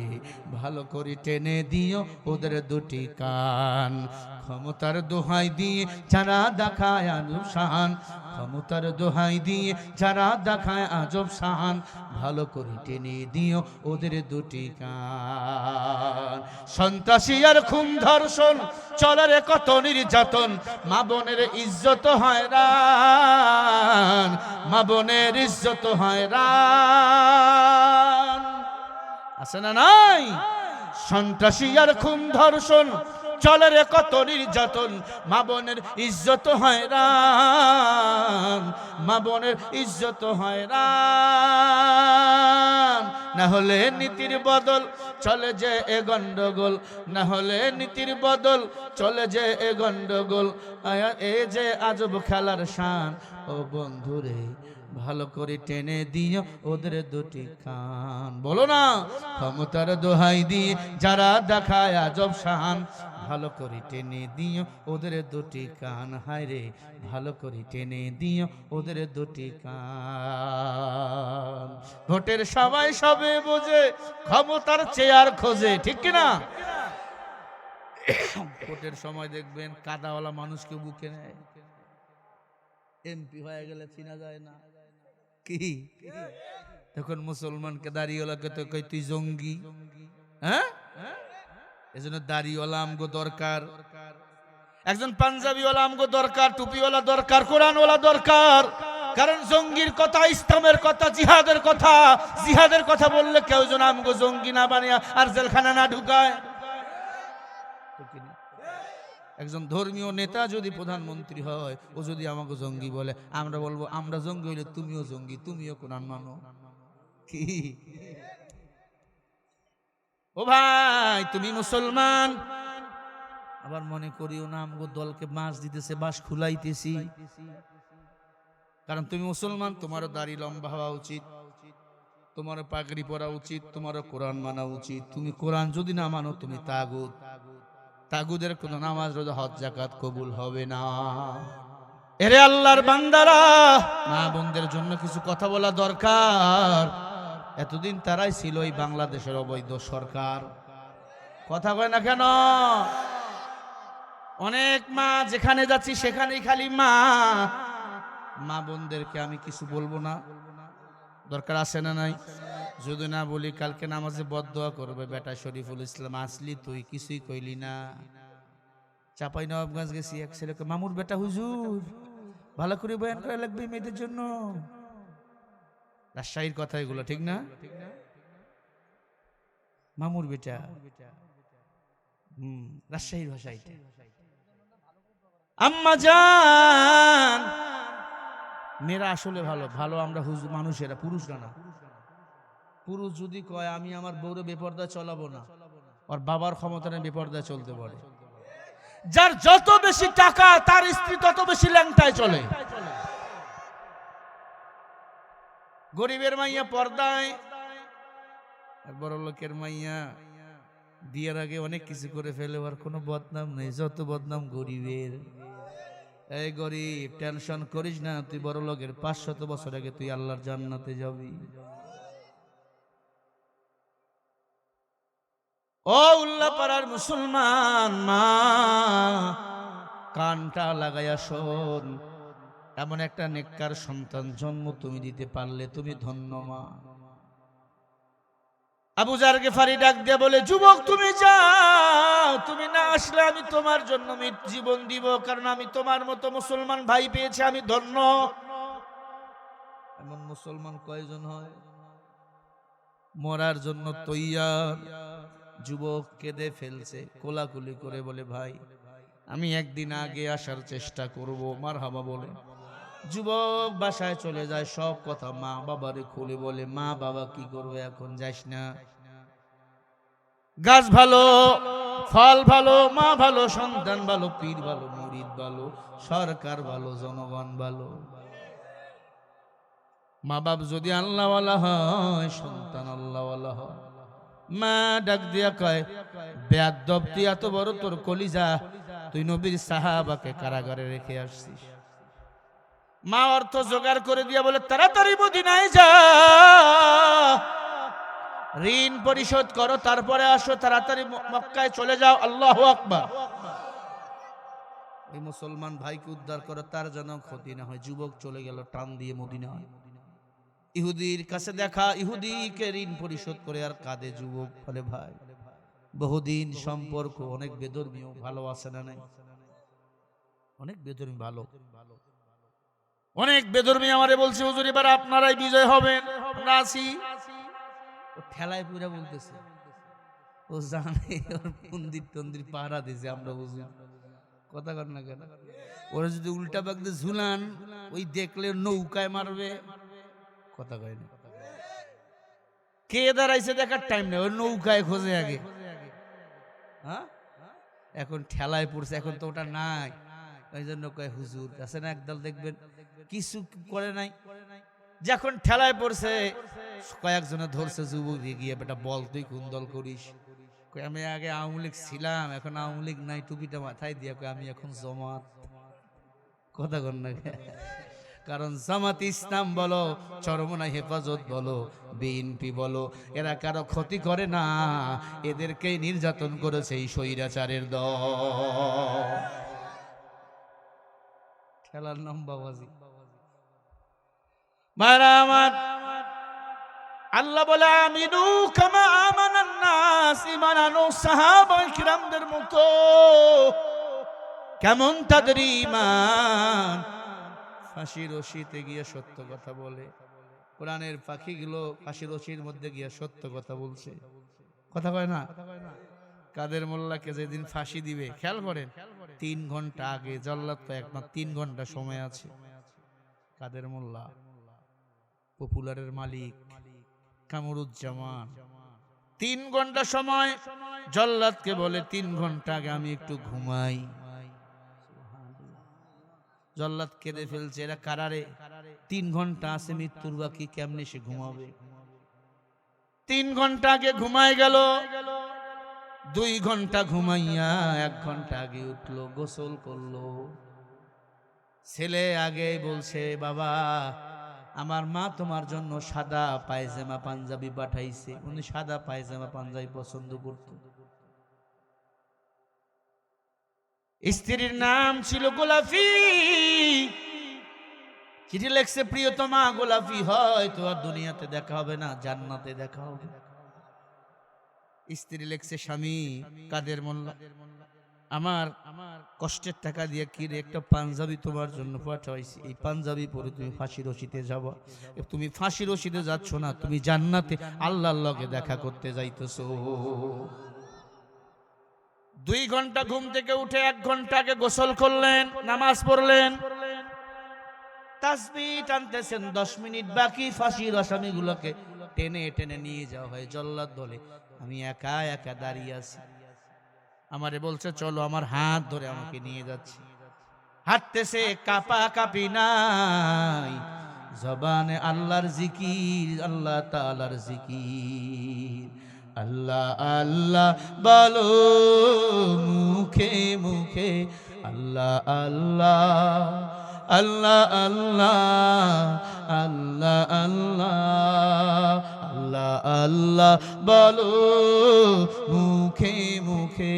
ভালো করে টেনে দিও ওদের দুটি কান। ক্ষমতার দোহাই দিয়ে যারা দেখায় আজব শান, ক্ষমতার দোহাই দিয়ে যারা দেখায় আজব শান, ভালো করে টেনে দিও ওদের দুটি কান। সন্ত্রাসী আর খুন ধর্ষণ চলে রে কত নির্যাতন, মা বোনের ইজ্জত হয় রান, মা বোনের ইজ্জত হয় রান। আছে না নাই? সন্ত্রাসী আর খুন ধর্ষণ চলে রে কত নির্যাতন, মা বোনের ইজ্জত হয় রান, মা বোনের ইজ্জত হয় রান। না হলে নীতির বদল চলে যে এ গন্ডগোল, না হলে নীতির বদল চলে যে এ গন্ডগোল। এ যে আজব খেলার শান ও বন্ধুরে, ভালো করে টেনে দিও ওদের দুটি কান। বলো না, ক্ষমতার দোহাই দিয়ে যারা দেখায় আজব শান, ভালো করে টেনে দিও ওদের দুটি কান। হায় রে, ভালো করে টেনে দিও ওদের দুটি কান। ভোটের সবাই সবে বোঝে, ক্ষমতার চেয়ার খোঁজে, ঠিক কিনা? ভোটের সময় দেখবেন কাদাওয়ালা মানুষকে বুকে নেয়, এমপি হয়ে গেলে চিনা যায় না কি? তখন মুসলমানকে দাড়িওয়ালাকে তো কই তুই জঙ্গি। হ্যাঁ, এজন্য দাড়িওয়ালা আমগো দরকার, একজন পাঞ্জাবিওয়ালা আমগো দরকার, টুপিওয়ালা দরকার, কোরআনওয়ালা দরকার। কারণ জঙ্গির কথা, ইসলামের কথা, জিহাদের কথা বললে কেউ যেন আমগো জঙ্গি না বানিয়ে আর জেলখানা না ঢুকায়। একজন ধর্মীয় নেতা যদি প্রধানমন্ত্রী হয়, ও যদি আমাকে জঙ্গি বলে, আমরা বলবো আমরা জঙ্গি হইলে তুমিও জঙ্গি, তুমিও কোরআন মানো কি? ও ভাই, তুমি মুসলমান, আবার মনে করিও না আমগো দলকে বাঁশ দিতেছে, বাঁশ খুলাইতেছি। কারণ তুমি মুসলমান, তোমারও দাড়ি লম্বা হওয়া উচিত, তোমারও পাগড়ি পরা উচিত, তোমারও কোরআন মানা উচিত। তুমি কোরআন যদি না মানো, তুমি তাগুত। তাগুদের কোন নামাজ, রোজা, হজ, যাকাত কবুল হবে না। এরে আল্লাহর বান্দারা, মা বোনদের জন্য কিছু কথা বলা দরকার। এতদিন তারাই ছিল এই বাংলাদেশের অবৈধ সরকার। কথা কয় না কেন? অনেক মা, যেখানে যাচ্ছি সেখানেই খালি মা। মা বোনদেরকে আমি কিছু বলবো না, দরকার আছে না নাই? যদি না বলি কালকে নামাজে বদদোয়া করবে, বেটা শরীফুল ইসলাম আসলি তুই কিছুই কইলি না। চাপাই নবাবগঞ্জ গেছি, এক ছেলেকে, মামুর বেটা হুজুর ভালো করে বয়ান করা লাগবে মেয়েদের জন্য। রাজশাহীর কথা এগুলো, ঠিক না? মামুর বেটা, রাজশাহীর ভাষা এটা। আম্মা জান, মেয়েরা আসলে ভালো ভালো, আমরা হুজুর মানুষেরা, পুরুষরা না। পুরুষ যদি কয় আমি আমার বউরে বেপর্দা চলাবো না, আর বাবার ক্ষমতা নেই বেপর্দা চলতে পারে। যার যত বেশি টাকা, তার স্ত্রী তত বেশি ল্যাংটায় চলে। গরিবের মাইয়া পর্দায়, আর বড় লোকের মাইয়া বিয়ের আগে অনেক কিছু করে ফেলে, আর কোনো বদনাম নেই। যত বদনাম গরিবের। এই গরিব, টেনশন করিস না, তুই বড় লোকের 500 বছর আগে তুই আল্লাহর জান্নাতে যাবি। ও উল্লাপাড়ার মুসলমান মা, কানটা লাগাইয়া শোন। এমন একটা নেককার সন্তান জন্ম তুমি দিতে পারলে তুমি ধন্য মা। আবু জার গিফারি ডাক দিয়ে বলে, যুবক তুমি যাও, তুমি না আসলে আমি তোমার জন্য জীবন দিব, কারণ আমি তোমার মতো মুসলমান ভাই পেয়েছি, আমি ধন্য। এমন মুসলমান কয়জন হয় মরার জন্য তৈয়ার? যুবক কেঁদে ফেলছে, কোলাকুলি করে বলে, ভাই আমি একদিন আগে আসার চেষ্টা করব। মারহাবা বলে যুবক বাসায় চলে যায়, সব কথা মা বাবারে খুলে বলে। মা বাবা কি করবে, এখন যাস না। গাছ ভালো, ফল ভালো, মা ভালো, সন্তান ভালো, পীর ভালো, মুরিদ ভালো, সরকার ভালো, জনগণ ভালো। মা বাপ যদি আল্লাহওয়ালা হয়, সন্তান আল্লাহওয়ালা হয়। মা ডাক দিয়া কয়, বেয়াদব তুই এত বড়, তোর কলিজা, তুই নবীর সাহাবাকে কারাগারে রেখে আসছিস। মা অর্থ জোগাড় করে দিয়া বলে, তাড়াতাড়ি মদিনায় যা, ঋণ পরিশোধ করো, তারপরে আসো, তাড়াতাড়ি মক্কায় চলে যাও। আল্লাহু আকবার। এই মুসলমান ভাইকে উদ্ধার করো, তার যেন ক্ষতি না হয়। যুবক চলে গেল টান দিয়ে মদিনায়। ইহুদির কাছে দেখা, ইহুদিকে ঋণ পরিশোধ করে আর কাঁদে যুবক। বলে, ভাই বহুদিন সম্পর্ক, অনেক বেদর্মীয়, ভালো আছে না নাই? অনেক বেদর্মী ভালো, অনেক বেদর্মী আমারে বলছে, হুজুর এবার আপনারাই বিজয় হবেন, আমরা আছি। ও ঠেলায় পুরা বলতেছে, ও জানে ওর মন্দির টন্দির পাহারা দিয়েছে, আমরা হুজুর। কথা কর না কেন? ওরা যদি উল্টা বাগদে ঝুলান, ওই দেখলে নৌকায় মারবে। কথা কয় না। কে দাঁড়াইছে দেখার টাইম নেই, ওই নৌকায় খোঁজে আগে। হ্যাঁ, এখন ঠেলায় পড়ছে, এখন তো ওটা নাই। ওই জন্য কয় হুজুর আছে না একদল, দেখবেন কিছু করে নাই, যখন ঠেলায় পড়ছে কয়েকজনে ধরছে যুবক গিয়ে, বেটা বল তুই কোন দল করিস? আমি আগে আওয়ামী লীগ ছিলাম, এখন আওয়ামী লীগ নাই, টুপিটা মাথায় দিয়া কয় আমি এখন জামাত। কথা কর না? কারণ জামাত ইসলাম বলো, চরমনাই হেফাজত বলো, বিএনপি বলো, এরা কারো ক্ষতি করে না, এদেরকেই নির্যাতন করেছে এই স্বৈরাচারের দল। খেলার নাম বাবাজি। ভাইরা আমার, আল্লাহ বলে আমিনু কামা আমানান নাস, ঈমান আনো সাহাবায়ে কিরামদের মতো। কেমন তাদের ঈমান? ফাঁসির রশিতে গিয়ে সত্য কথা বলে। কোরআনের পাখিগুলো ফাঁসির রশির মধ্যে গিয়ে সত্য কথা বলছে, কথা কয় না? কাদের মোল্লাকে যেদিন ফাঁসি দিবে, খেয়াল করেন, 3 ঘন্টা আগে, জল্লাদ তো একমাত্র 3 ঘন্টা সময় আছে। কাদের মোল্লা, পপুলারের মালিক কামরুজ্জামান, 3 ঘন্টা সময় জল্লাদকে বলে 3 ঘন্টা আগে আমি একটু ঘুমাই। জল্লাদ কেঁদে ফেলছে, এরা কারারে, 3 ঘন্টা আছে মৃত্যুর বাকি, কেমনে সে ঘুমাবে? 3 ঘন্টা আগে ঘুমায় গেল। 2 ঘন্টা ঘুমাইয়া 1 ঘন্টা আগে উঠলো, গোসল করলো। ছেলে আগে বলছে, বাবা আমার মা তোমার জন্য সাদা পায়জামা পাঞ্জাবি পাঠাইছে। উনি সাদা পায়জামা পাঞ্জাবি পছন্দ করত। স্ত্রীর নাম ছিল গোলাপি। চিঠি লেখছে, প্রিয়তমা গোলাপি হয় তো আর দুনিয়াতে দেখা হবে না, জান্নাতে দেখা হবে। স্ত্রী লেখছে, স্বামী কাদের মোল্লা, আমার কষ্টের টাকা দিয়ে কিনে একটা পাঞ্জাবি তোমার জন্য পাঠাইছি, এই পাঞ্জাবি পরে তুমি ফাঁসি রশিতে যাবা। তুমি ফাঁসি রশিতে যাচ্ছ না, তুমি জান্নাতে আল্লাহর লগে দেখা করতে যাইতেছো। 2 ঘন্টা ঘুম থেকে উঠে 1 ঘন্টা আগে গোসল করলেন, নামাজ পড়লেন, তাসবিহ টানতেছেন, 10 মিনিট বাকি ফাঁসির আসামিগুলোকে টেনে টেনে নিয়ে যাওয়া হয়। জল্লাদ বলে, আমি একা একা দাঁড়িয়ে আছি। আমারে বলছে চলো, আমার হাত ধরে আমাকে নিয়ে যাচ্ছে। হাঁটতেছে, কাপা কাপি নাই, জবানে আল্লাহর জিকির, আল্লাহ তাআলার জিকির। আল্লাহ আল্লাহ বলো মুখে মুখে, আল্লাহ আল্লাহ আল্লাহ আল্লাহ আল্লাহ আল্লাহ আল্লাহ আল্লাহ বলো মুখে মুখে।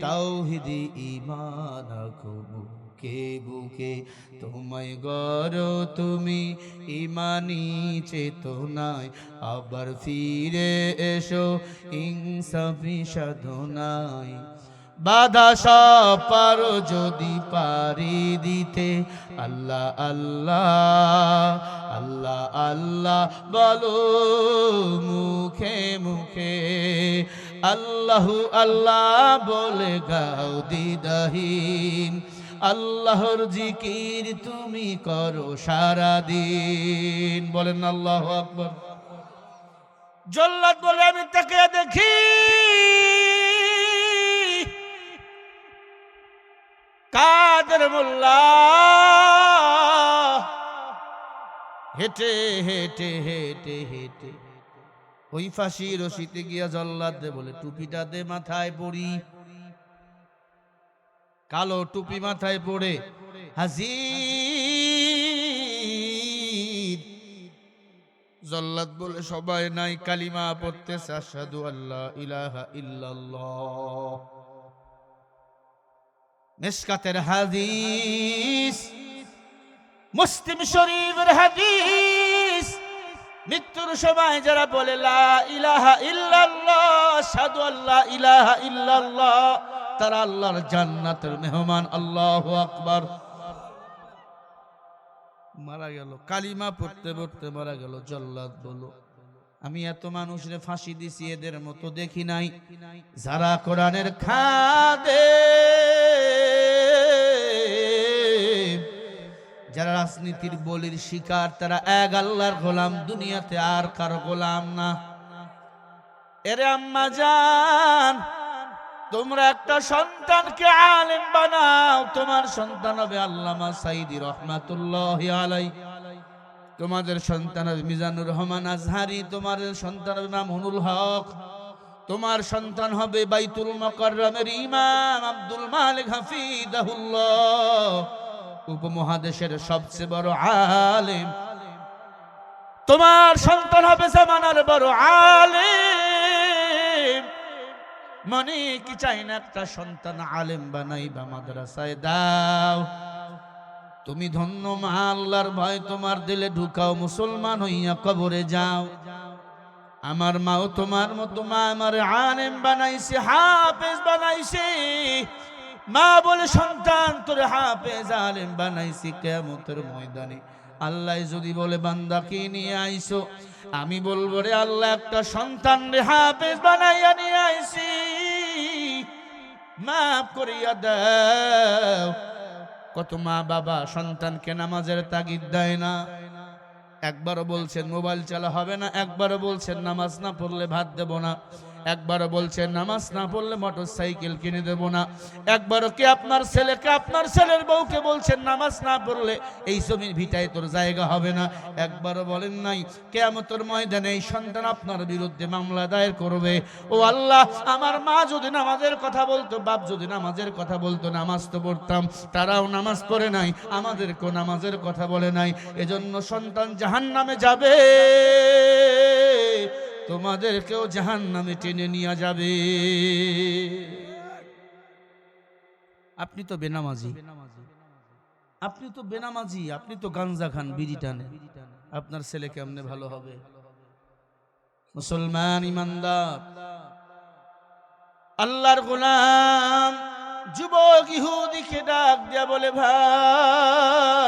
তাওহীদি ঈমান রাখো বুকে বুকে, তোমায় গড়ো তুমি ঈমানি চেতনায়। আবার ফিরে এসো ইনসাফি সাধনায়। বাধা সব পারো যদি পারি দিতে, আল্লাহ আল্লাহ আল্লাহ আল্লাহ বলো মুখে মুখে। আল্লাহু আল্লাহ বলে গাও দ্বিধাহীন, আল্লাহর জিকির তুমি করো সারাদিন। বলেন আল্লাহু আকবার। জল্লাদ বলে, আমি তাকে দেখি কাদের মোল্লা হেঁটে হেঁটে হেঁটে হেঁটে ওই ফাঁসি রশিতে গিয়া জল্লাদ দে বলে, টুপিটা দে মাথায় পড়ি। কালো টুপি মাথায় পড়ে হাজির। জল্লাদ বলে, সবাই নাই, কালিমা পড়তেছে, আশহাদু আল্লা ইলাহা ইল্লাল্লাহ। মিশকাতের হাদিস, মুসলিম শরীফের হাদিস। মৃত্যুর সময় যারা বলে লা ইলাহা ইল্লাল্লাহ, আশহাদু আল্লা ইলাহা ইল্লাল্লাহ, তারা আল্লাহর জান্নাতের মেহমান। আল্লাহু আকবার। মারা গেল, কালিমা পড়তে পড়তে মারা গেল। জল্লাদ বলো, আমি এত মানুষরে ফাঁসি দিছি, এদের মতো দেখি নাই যারা কোরআনের খাদে, যারা রাজনীতির বলির শিকার, তারা এক আল্লাহর গোলাম, দুনিয়াতে আর কারো গোলাম না। এরে আম্মা জান, তোমরা একটা সন্তানকে আলেম বানাও, তোমার সন্তান হবে আল্লামা সাইদি রহমাতুল্লাহি আলাইহি, তোমাদের সন্তান হবে মিজানুর রহমান আজহারি, তোমাদের সন্তান হবে মামুনুল হক, তোমার সন্তান হবে বাইতুল মুকাররমের ইমাম আব্দুল মালিক হাফিজাহুল্লাহ, উপমহাদেশের সবচেয়ে বড় আলেম। তোমার সন্তান হবে জামানার বড় আলেম। মনে কি চাই না একটা সন্তান আলেম বানাইবা, মাদ্রাসায় দাও। তুমি ধন্য মা, আল্লাহর ভয় তোমার দিলে ঢুকাও, মুসলমান হইয়া কবরে যাও। আমার মাও তোমার মতো মা আমার আলেম বানাইছে, হাফেজ বানাইছে। মা বলে সন্তান তোরে হাফেজ আলেম বানাইছি। কিয়ামতের ময়দানে আল্লাহ যদি বলে বান্দাকে নিয়ে আইছো, আমি বলবো রে আল্লাহ একটা সন্তান রে হাফেজ বানাইয়া নিয়ে আইছি, মাফ করিয়া দাও। কত মা বাবা সন্তানকে নামাজের তাগিদ দেয় না। একবারও বলছেন মোবাইল চালা হবে না, একবারও বলছেন নামাজ না পড়লে ভাত দেব না, একবারও বলছেন নামাজ না পড়লে মোটর সাইকেল কিনে দেব না, একবারও কি আপনার ছেলেকে আপনার ছেলের বউকে বলছেন নামাজ না পড়লে এই জমির ভিটায় তোর জায়গা হবে না, একবারও বলেন নাই কিয়ামতের ময়দানে এই সন্তান আপনার বিরুদ্ধে মামলা দায়ের করবে। ও আল্লাহ, আমার মা যদি নামাজের কথা বলতো, বাপ যদি নামাজের কথা বলতো, নামাজ তো পড়তাম, তারাও নামাজ পড়ে নাই, আমাদেরকেও নামাজের কথা বলে নাই, এজন্য সন্তান জাহান্নামে যাবে, তোমাদেরকেও জাহান্নামে টেনে নিয়ে যাবে। আপনি তো বেনামাজি, আপনি তো বেনামাজি, আপনি তো গাঞ্জা খান, বিড়ি টানেন, আপনার ছেলে কেমনে ভালো হবে? মুসলমান ইমানদার আল্লাহর গোলাম যুবক ইহুদিকে ডাক দিয়া বলে, ভাই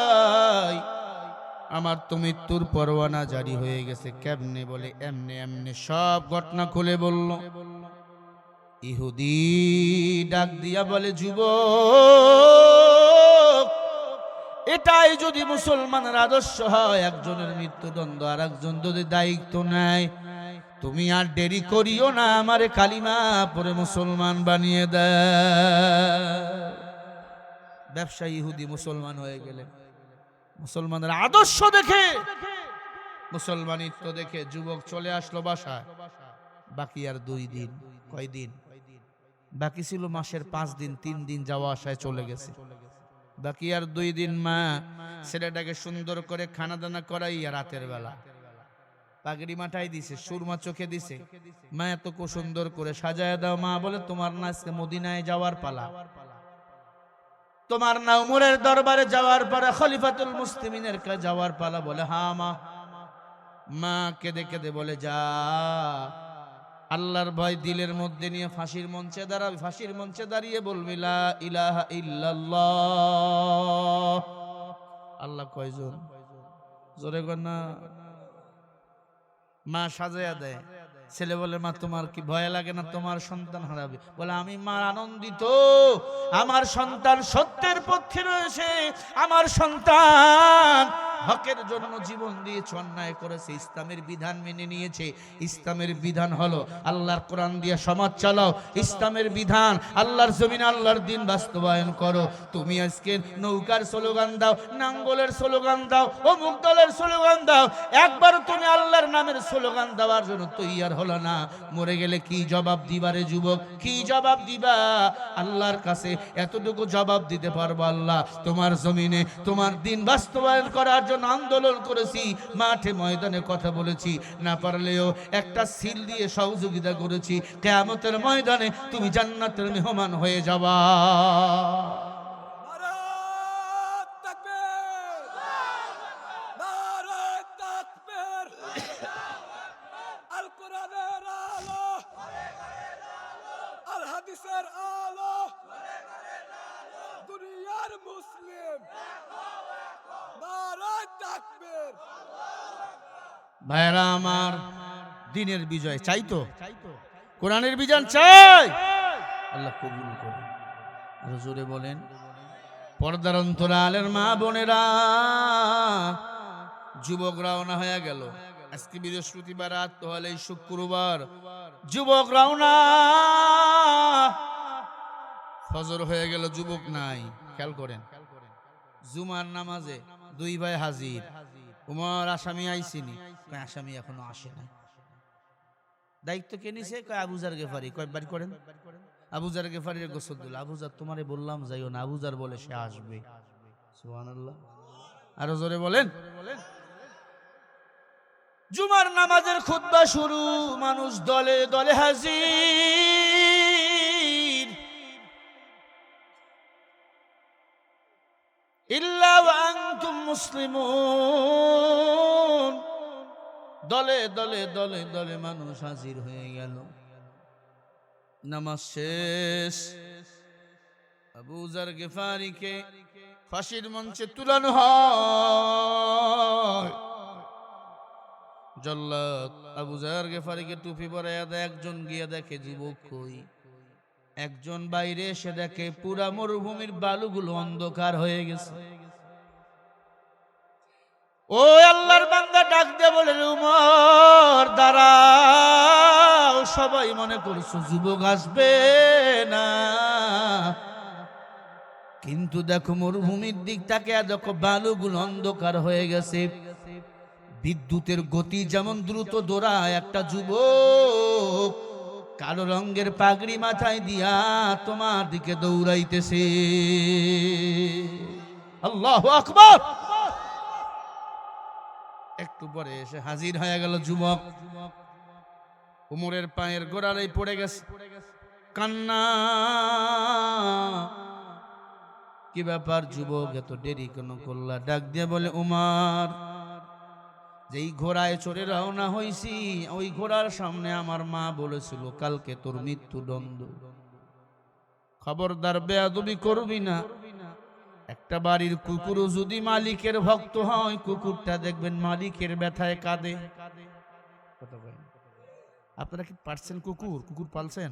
আমার তো মৃত্যুর পরোয়ানা জারি হয়ে গেছে। কেমনে? বলে এমনে এমনে, সব ঘটনা খুলে বলল। ইহুদি ডাক দিয়া বলে, যুবক এটাই যদি মুসলমানের আদর্শ হয়, একজনের মৃত্যুদণ্ড আর একজন যদি দায়িত্ব নেয়, তুমি আর দেরি করিও না, আমারে কালিমা পরে মুসলমান বানিয়ে দেয়। ব্যবসায়ী ইহুদি মুসলমান হয়ে গেলেন। মুসলমানের আদর্শ দেখে, মুসলমানিত্ব দেখে যুবক চলে আসলো বাসায়। বাকি আর 2 দিন। কয়দিন বাকি ছিল? মাসের 5 দিন, 3 দিন যাওয়া আসায় চলে গেছে। বাকি আর 2 দিন। মা ছেলেটাকে সুন্দর করে খানা দানা করাইয়া রাতের বেলা পাগড়ি মাথায় দিছে, সুরমা চোখে দিছে। মা এত সুন্দর করে সাজায় দাও। মা বলে, তোমার না আজকে মদিনায় যাওয়ার পালা, তোমার না উমরের দরবারে যাওয়ার পালা, খলিফাতুল মুসলিমিনের কাছে যাওয়ার পালা। বলে, হ্যাঁ মা। মা কেঁদে কেঁদে বলে, যা, আল্লাহর ভয় দিলের মধ্যে নিয়ে ফাঁসির মঞ্চে দাঁড়াবে। ফাঁসির মঞ্চে দাঁড়িয়ে বলবি, লা ইলাহা ইল্লাল্লাহ। আল্লাহ কয়জন? জোরে কর না। মা সাজায়া দেয়। ছেলে বলে, মা তোমার কি ভয় লাগে না তোমার সন্তান হারাবে? বলে, আমি মা আনন্দিত, আমার সন্তান সত্যের পক্ষে রয়েছে, আমার সন্তান হকের জন্য জীবন দিয়েছে, অন্যায় করেছে, ইসলামের বিধান মেনে নিয়েছে। ইসলামের বিধান হলো আল্লাহর কোরআন দিয়ে সমাজ চালাও, ইসলামের বিধান আল্লাহর জমিনে আল্লাহর দিন বাস্তবায়ন করো। তুমি আজকে নৌকার স্লোগান দাও, নাঙ্গলের স্লোগান দাও, অমুক দলের স্লোগান দাও, একবার তুমি আল্লাহর নামের স্লোগান দেওয়ার জন্য তৈয়ার হলো না, মরে গেলে কি জবাব দিবা রে যুবক? কি জবাব দিবা? আল্লাহর কাছে এতটুকু জবাব দিতে পারবো, আল্লাহ তোমার জমিনে তোমার দিন বাস্তবায়ন করার জন্য আন্দোলন করেছি, মাঠে ময়দানে কথা বলেছি, না পারলেও একটা সিল দিয়ে সহযোগিতা করেছি। কিয়ামতের ময়দানে তুমি জান্নাতের মেহমান হয়ে যাবা। ভাইরা আমার, দিনের বিজয় চাই তো, কোরআনের বিজয় চাই, আল্লাহ কবুল করুন। আরো জোরে বলেন। পর্দার অন্তরালের মা বোনেরা, যুবক রওনা হয়ে গেল। আজকে বৃহস্পতিবার, রাত তো হলে শুক্রবার। যুবক রওনা, ফজর হয়ে গেল, যুবক নাই। খেয়াল করেন, জুমার নামাজে 2 ভাই হাজির। উমর, আসামি আইসিনি? আসামি এখনো আসে না। দায়িত্ব কে নিছে? আবু জার গেফারি। কয়েকবার করেন, আবু জার গেফারির গোসল দিল। আবু জার তোমারে বললাম যাইও না, আবু জার বলে সে আসবে। সুবহানাল্লাহ। আরো জোরে বলেন। জুমার নামাজের খুতবা শুরু, মানুষ দলে দলে হাজির। ইল্লা ওয়া মুসলিমুন, দলে দলে দলে দলে মানুষ হাজির হয়ে গেল। নামাজ শেষ, আবু যার গিফারিকে ফাঁসির মঞ্চে তুলানো হয়। জল্লাদ আবু যার গিফারিকে টুপি পরাইয়া দেয়। একজন গিয়া দেখে যুবক কই, একজন বাইরে এসে দেখে পুরা মরুভূমির বালুগুলো অন্ধকার হয়ে গেছে। ও আল্লাহর বান্দা ডাক দিয়ে বলে, উমর দাঁড়াও। সবাই মনে করছো যুবক আসবে না, কিন্তু দেখো মরুভূমির দিক তাকে দেখো বালুগুলো অন্ধকার হয়ে গেছে। বিদ্যুতের গতি যেমন দ্রুত দৌড়ায়, একটা যুবক কালো রঙের পাগড়ি মাথায় দিয়া তোমার দিকে দৌড়াইতেছে। আল্লাহু আকবার। একটু পরে এসে হাজির হয়ে গেল যুবক। উমরের পায়ের গোড়ালেই পড়ে গেছে, কান্না। কি ব্যাপার যুবক, এত দেরি কেন করলা? ডাক দিয়ে বলে, উমর, যেই ঘোড়ায় চড়ে রওনা হইছি ওই ঘোড়ার সামনে আমার মা বলেছিল কালকে তোর মৃত্যুদণ্ড। খবরদার বেয়াদবি করবি না। একটা বাড়ির কুকুরও যদি মালিকের ভক্ত হয়, কুকুরটা দেখবেন মালিকের ব্যথায় কাঁদে। আপনারা কি পারছেন? কুকুর পালছেন?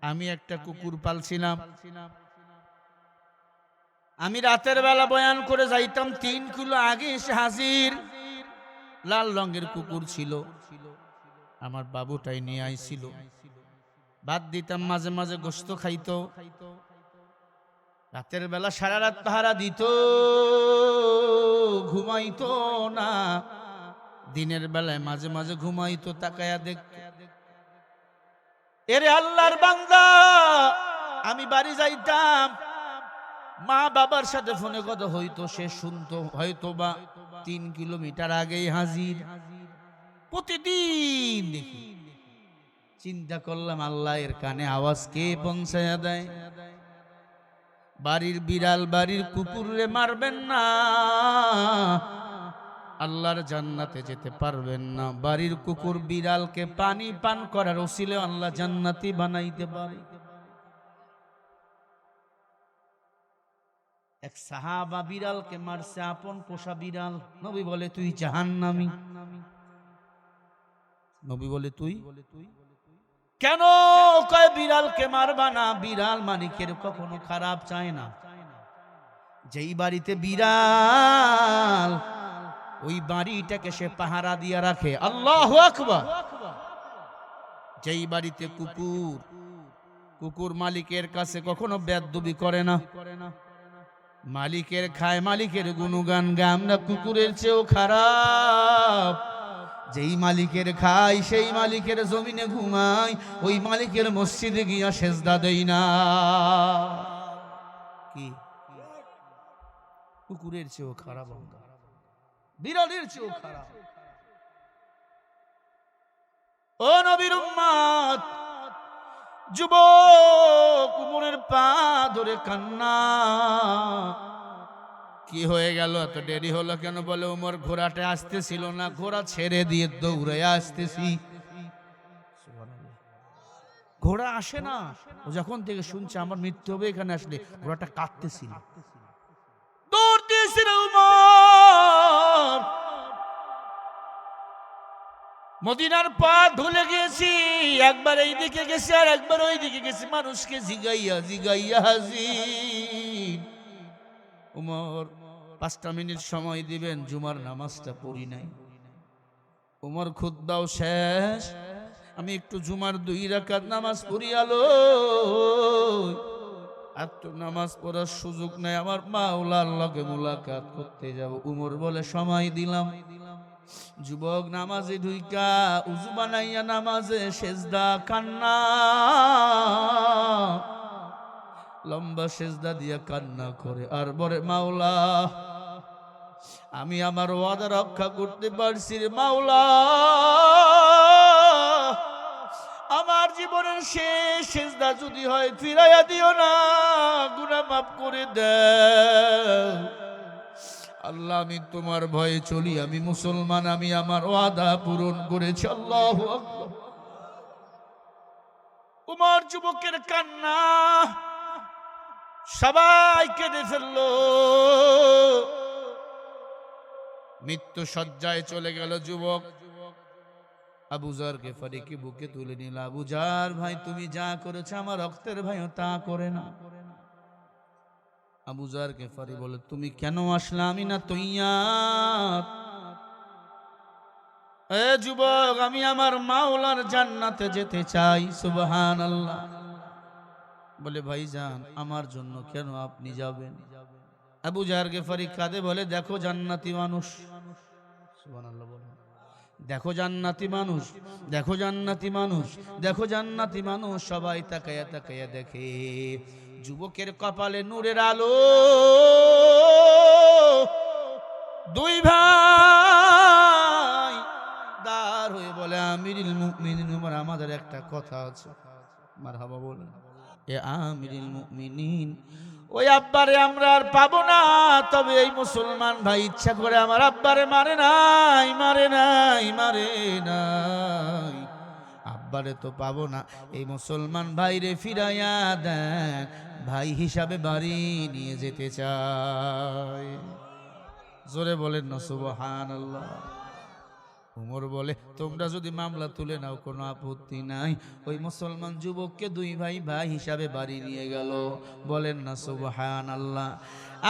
আমি একটা কুকুর পালছিলাম। আমি রাতের বেলা বয়ান করে যাইতাম, 3 কিলো আগে এসে হাজির। লাল রঙের কুকুর ছিল, আমার বাবুটাই নিয়ে আইছিল। ভাত দিতাম, মাঝে মাঝে গোশত খাইতো। রাতের বেলা সারা রাত পাহারা দিত, ঘুমাইতো না। দিনের বেলায় মাঝে মাঝে ঘুমাইতো, তাকায়া দেখতো। এরে আল্লাহর বান্দা, আমি বাড়ি যাইতাম, মা বাবার সাথে ফোনে কথা হইতো, সে শুনতো, হয়তো বা 3 কিলোমিটার আগেই হাজির। প্রতিদিন দেখি। চিন্তা করলাম, আল্লাহ এর কানে আওয়াজ কে পৌঁছায়া দেয়? বাড়ির বিড়াল বাড়ির কুকুররে মারবেন না, আল্লাহর জান্নাতে যেতে পারবেন না। বাড়ির কুকুর বিড়ালকে পানি পান করার ওসিলে আল্লাহ জান্নাতি বানাইতে পারে। এক সাহাবা বিড়ালকে মারছে, আপন পোষা বিড়াল। নবী বলে, তুই জাহান্নামী। নবী বলে, তুই কেন? কয়, বিড়ালকে মারবা না। বিড়াল মালিকের কখনো খারাপ চায় না। যেই বাড়িতে বিড়াল, ওই বাড়িটাকে সে পাহারা দিয়ে রাখে। আল্লাহু আকবার। যেই বাড়িতে কুকুর মালিকের কাছে কখনো বেয়াদবি করে না। মালিকের খায়, মালিকের গুণগান গায়। আমরা কুকুরের চেয়েও খারাপ। যেই মালিকের খাই সেই মালিকের জমিনে ঘুমাই, ওই মালিকের মসজিদে গিয়া সেজদা দেই না। কি কুকুরের চেয়েও খারাপ, বিড়ালের চেয়েও খারাপ। ও নবীর উম্মত, যুবক উমরের পা ধরে কান্না। কি হয়ে গেল? এত দেরি হলো কেন? বলে, উমর ঘোড়াটা আসতেছিল না, ঘোড়া ছেড়ে দিয়ে দৌড়ে আসতেছি। ঘোড়া আসে না। ও যখন থেকে শুনছে আমার মৃত্যু হবে, এখানে আসলে ঘোড়াটা কাঁদতেছিল, দৌড় দিয়েছিল উমর। মদিনার পা ধুলে গেছি, একবার এই দিকে গেছি আর একবার ওই দিকে গেছি, মানুষকে জিগাইয়া জিগাইয়া হাজির। উমর 5টা মিনিট সময় দিবেন, জুমার নামাজটা পড়ি নাই। উমর খুতবাও শেষ, আমি একটু জুমার 2 রাকাত নামাজ পড়ি আলো। আর তো নামাজ পড়ার সুযোগ নাই, আমার মাওলার লগে মুলাকাত করতে যাব। উমর বলে, সময় দিলাম। যুবক নামাজে ঢুইকা উযু বানাইয়া নামাজে সেজদা, কান্না, লম্বা সেজদা দিয়া কান্না করে আর বলে, মাওলা আমি আমার ওয়াদা রক্ষা করতে পারছি রে মাওলা। আমার জীবনের শেষ সেজদা যদি হয় ফিরাইয়া দিও না, গুনাহ মাফ করে দাও। আল্লাহ আমি তোমার ভয়ে চলি, আমি মুসলমান, আমি আমার ওয়াদা পূরণ করেছি। আল্লাহু আকবার। উমর যুবকের কান্না, সবাই কেঁদে ফেললো। মৃত্যু শয্যায় চলে গেল যুবক। আবু যার গেফারিকে বুকে তুলে নিল। আবু যার ভাই, তুমি যা করেছো আমার রক্তের ভাইও তা করে না। আবু যার গেফারি বলে, তুমি কেন আসলে? আমি না তৈয়ার। এ যুবক, আমি আমার মাওলার জান্নাতে যেতে চাই। সুবহানাল্লাহ। বলে, ভাইজান আমার জন্য কেন আপনি যাবেন? আবু যার গেফারি কাঁদে, বলে, দেখো জান্নাতি মানুষ। সুবহানাল্লাহ বলে, দেখো জান্নাতি মানুষ, দেখো জান্নাতি মানুষ, দেখো জান্নাতি মানুষ। সবাই তাকায়া তাকায়া দেখে যুবকের কপালে নূরের আলো। দুই ভাই দাঁড় হয়ে বলে, আমিরুল মুমিনিন উমর, আমাদের একটা কথা আছে। মারহাবা বলেন। এ আমিরুল মুমিনিন, ওই আব্বারে আমরা আর পাবো না, তবে এই মুসলমান ভাই ইচ্ছা করে আমার আব্বারে মারে নাই, মারে নাই, মারে নাই। আব্বারে তো পাবো না, এই মুসলমান ভাইরে ফিরাইয়া দেন, ভাই হিসাবে বাড়ি নিয়ে যেতে চাই। জোরে বলেন না সুবহানাল্লাহ। উমর বলে, তোমরা যদি মামলা তুলে নাও কোনো আপত্তি নাই। ওই মুসলমান যুবককে দুই ভাই ভাই হিসাবে বাড়ি নিয়ে গেল। বলেন না সুবহানাল্লাহ।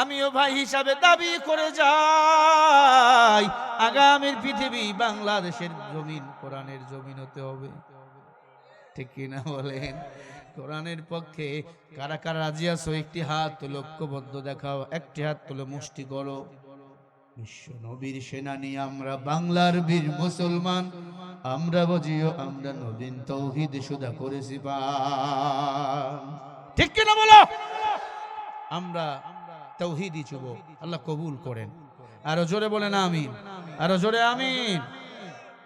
আমিও ভাই হিসাবে দাবি করে যাই, আগামীর পৃথিবী বাংলাদেশের জমিন কোরআনের জমিন হতে হবে। ঠিক কিনা বলেন? কোরআনের পক্ষে কারা কারা রাজি আছো? একটি হাত তুলো, ঐক্যবদ্ধ দেখাও। একটি হাত তুলে মুষ্টি করো। বিশ্ব নবীর সেনানী আমরা, বাংলার বীর মুসলমান আমরা, বুঝিও আমরা নবীন তৌহিদ সুদা করেছি পান। ঠিক কিনা বলো? আমরা তৌহিদি যুবক, আল্লাহ কবুল করেন। আরো জোরে বলেন আমিন, আরো জোরে আমিন।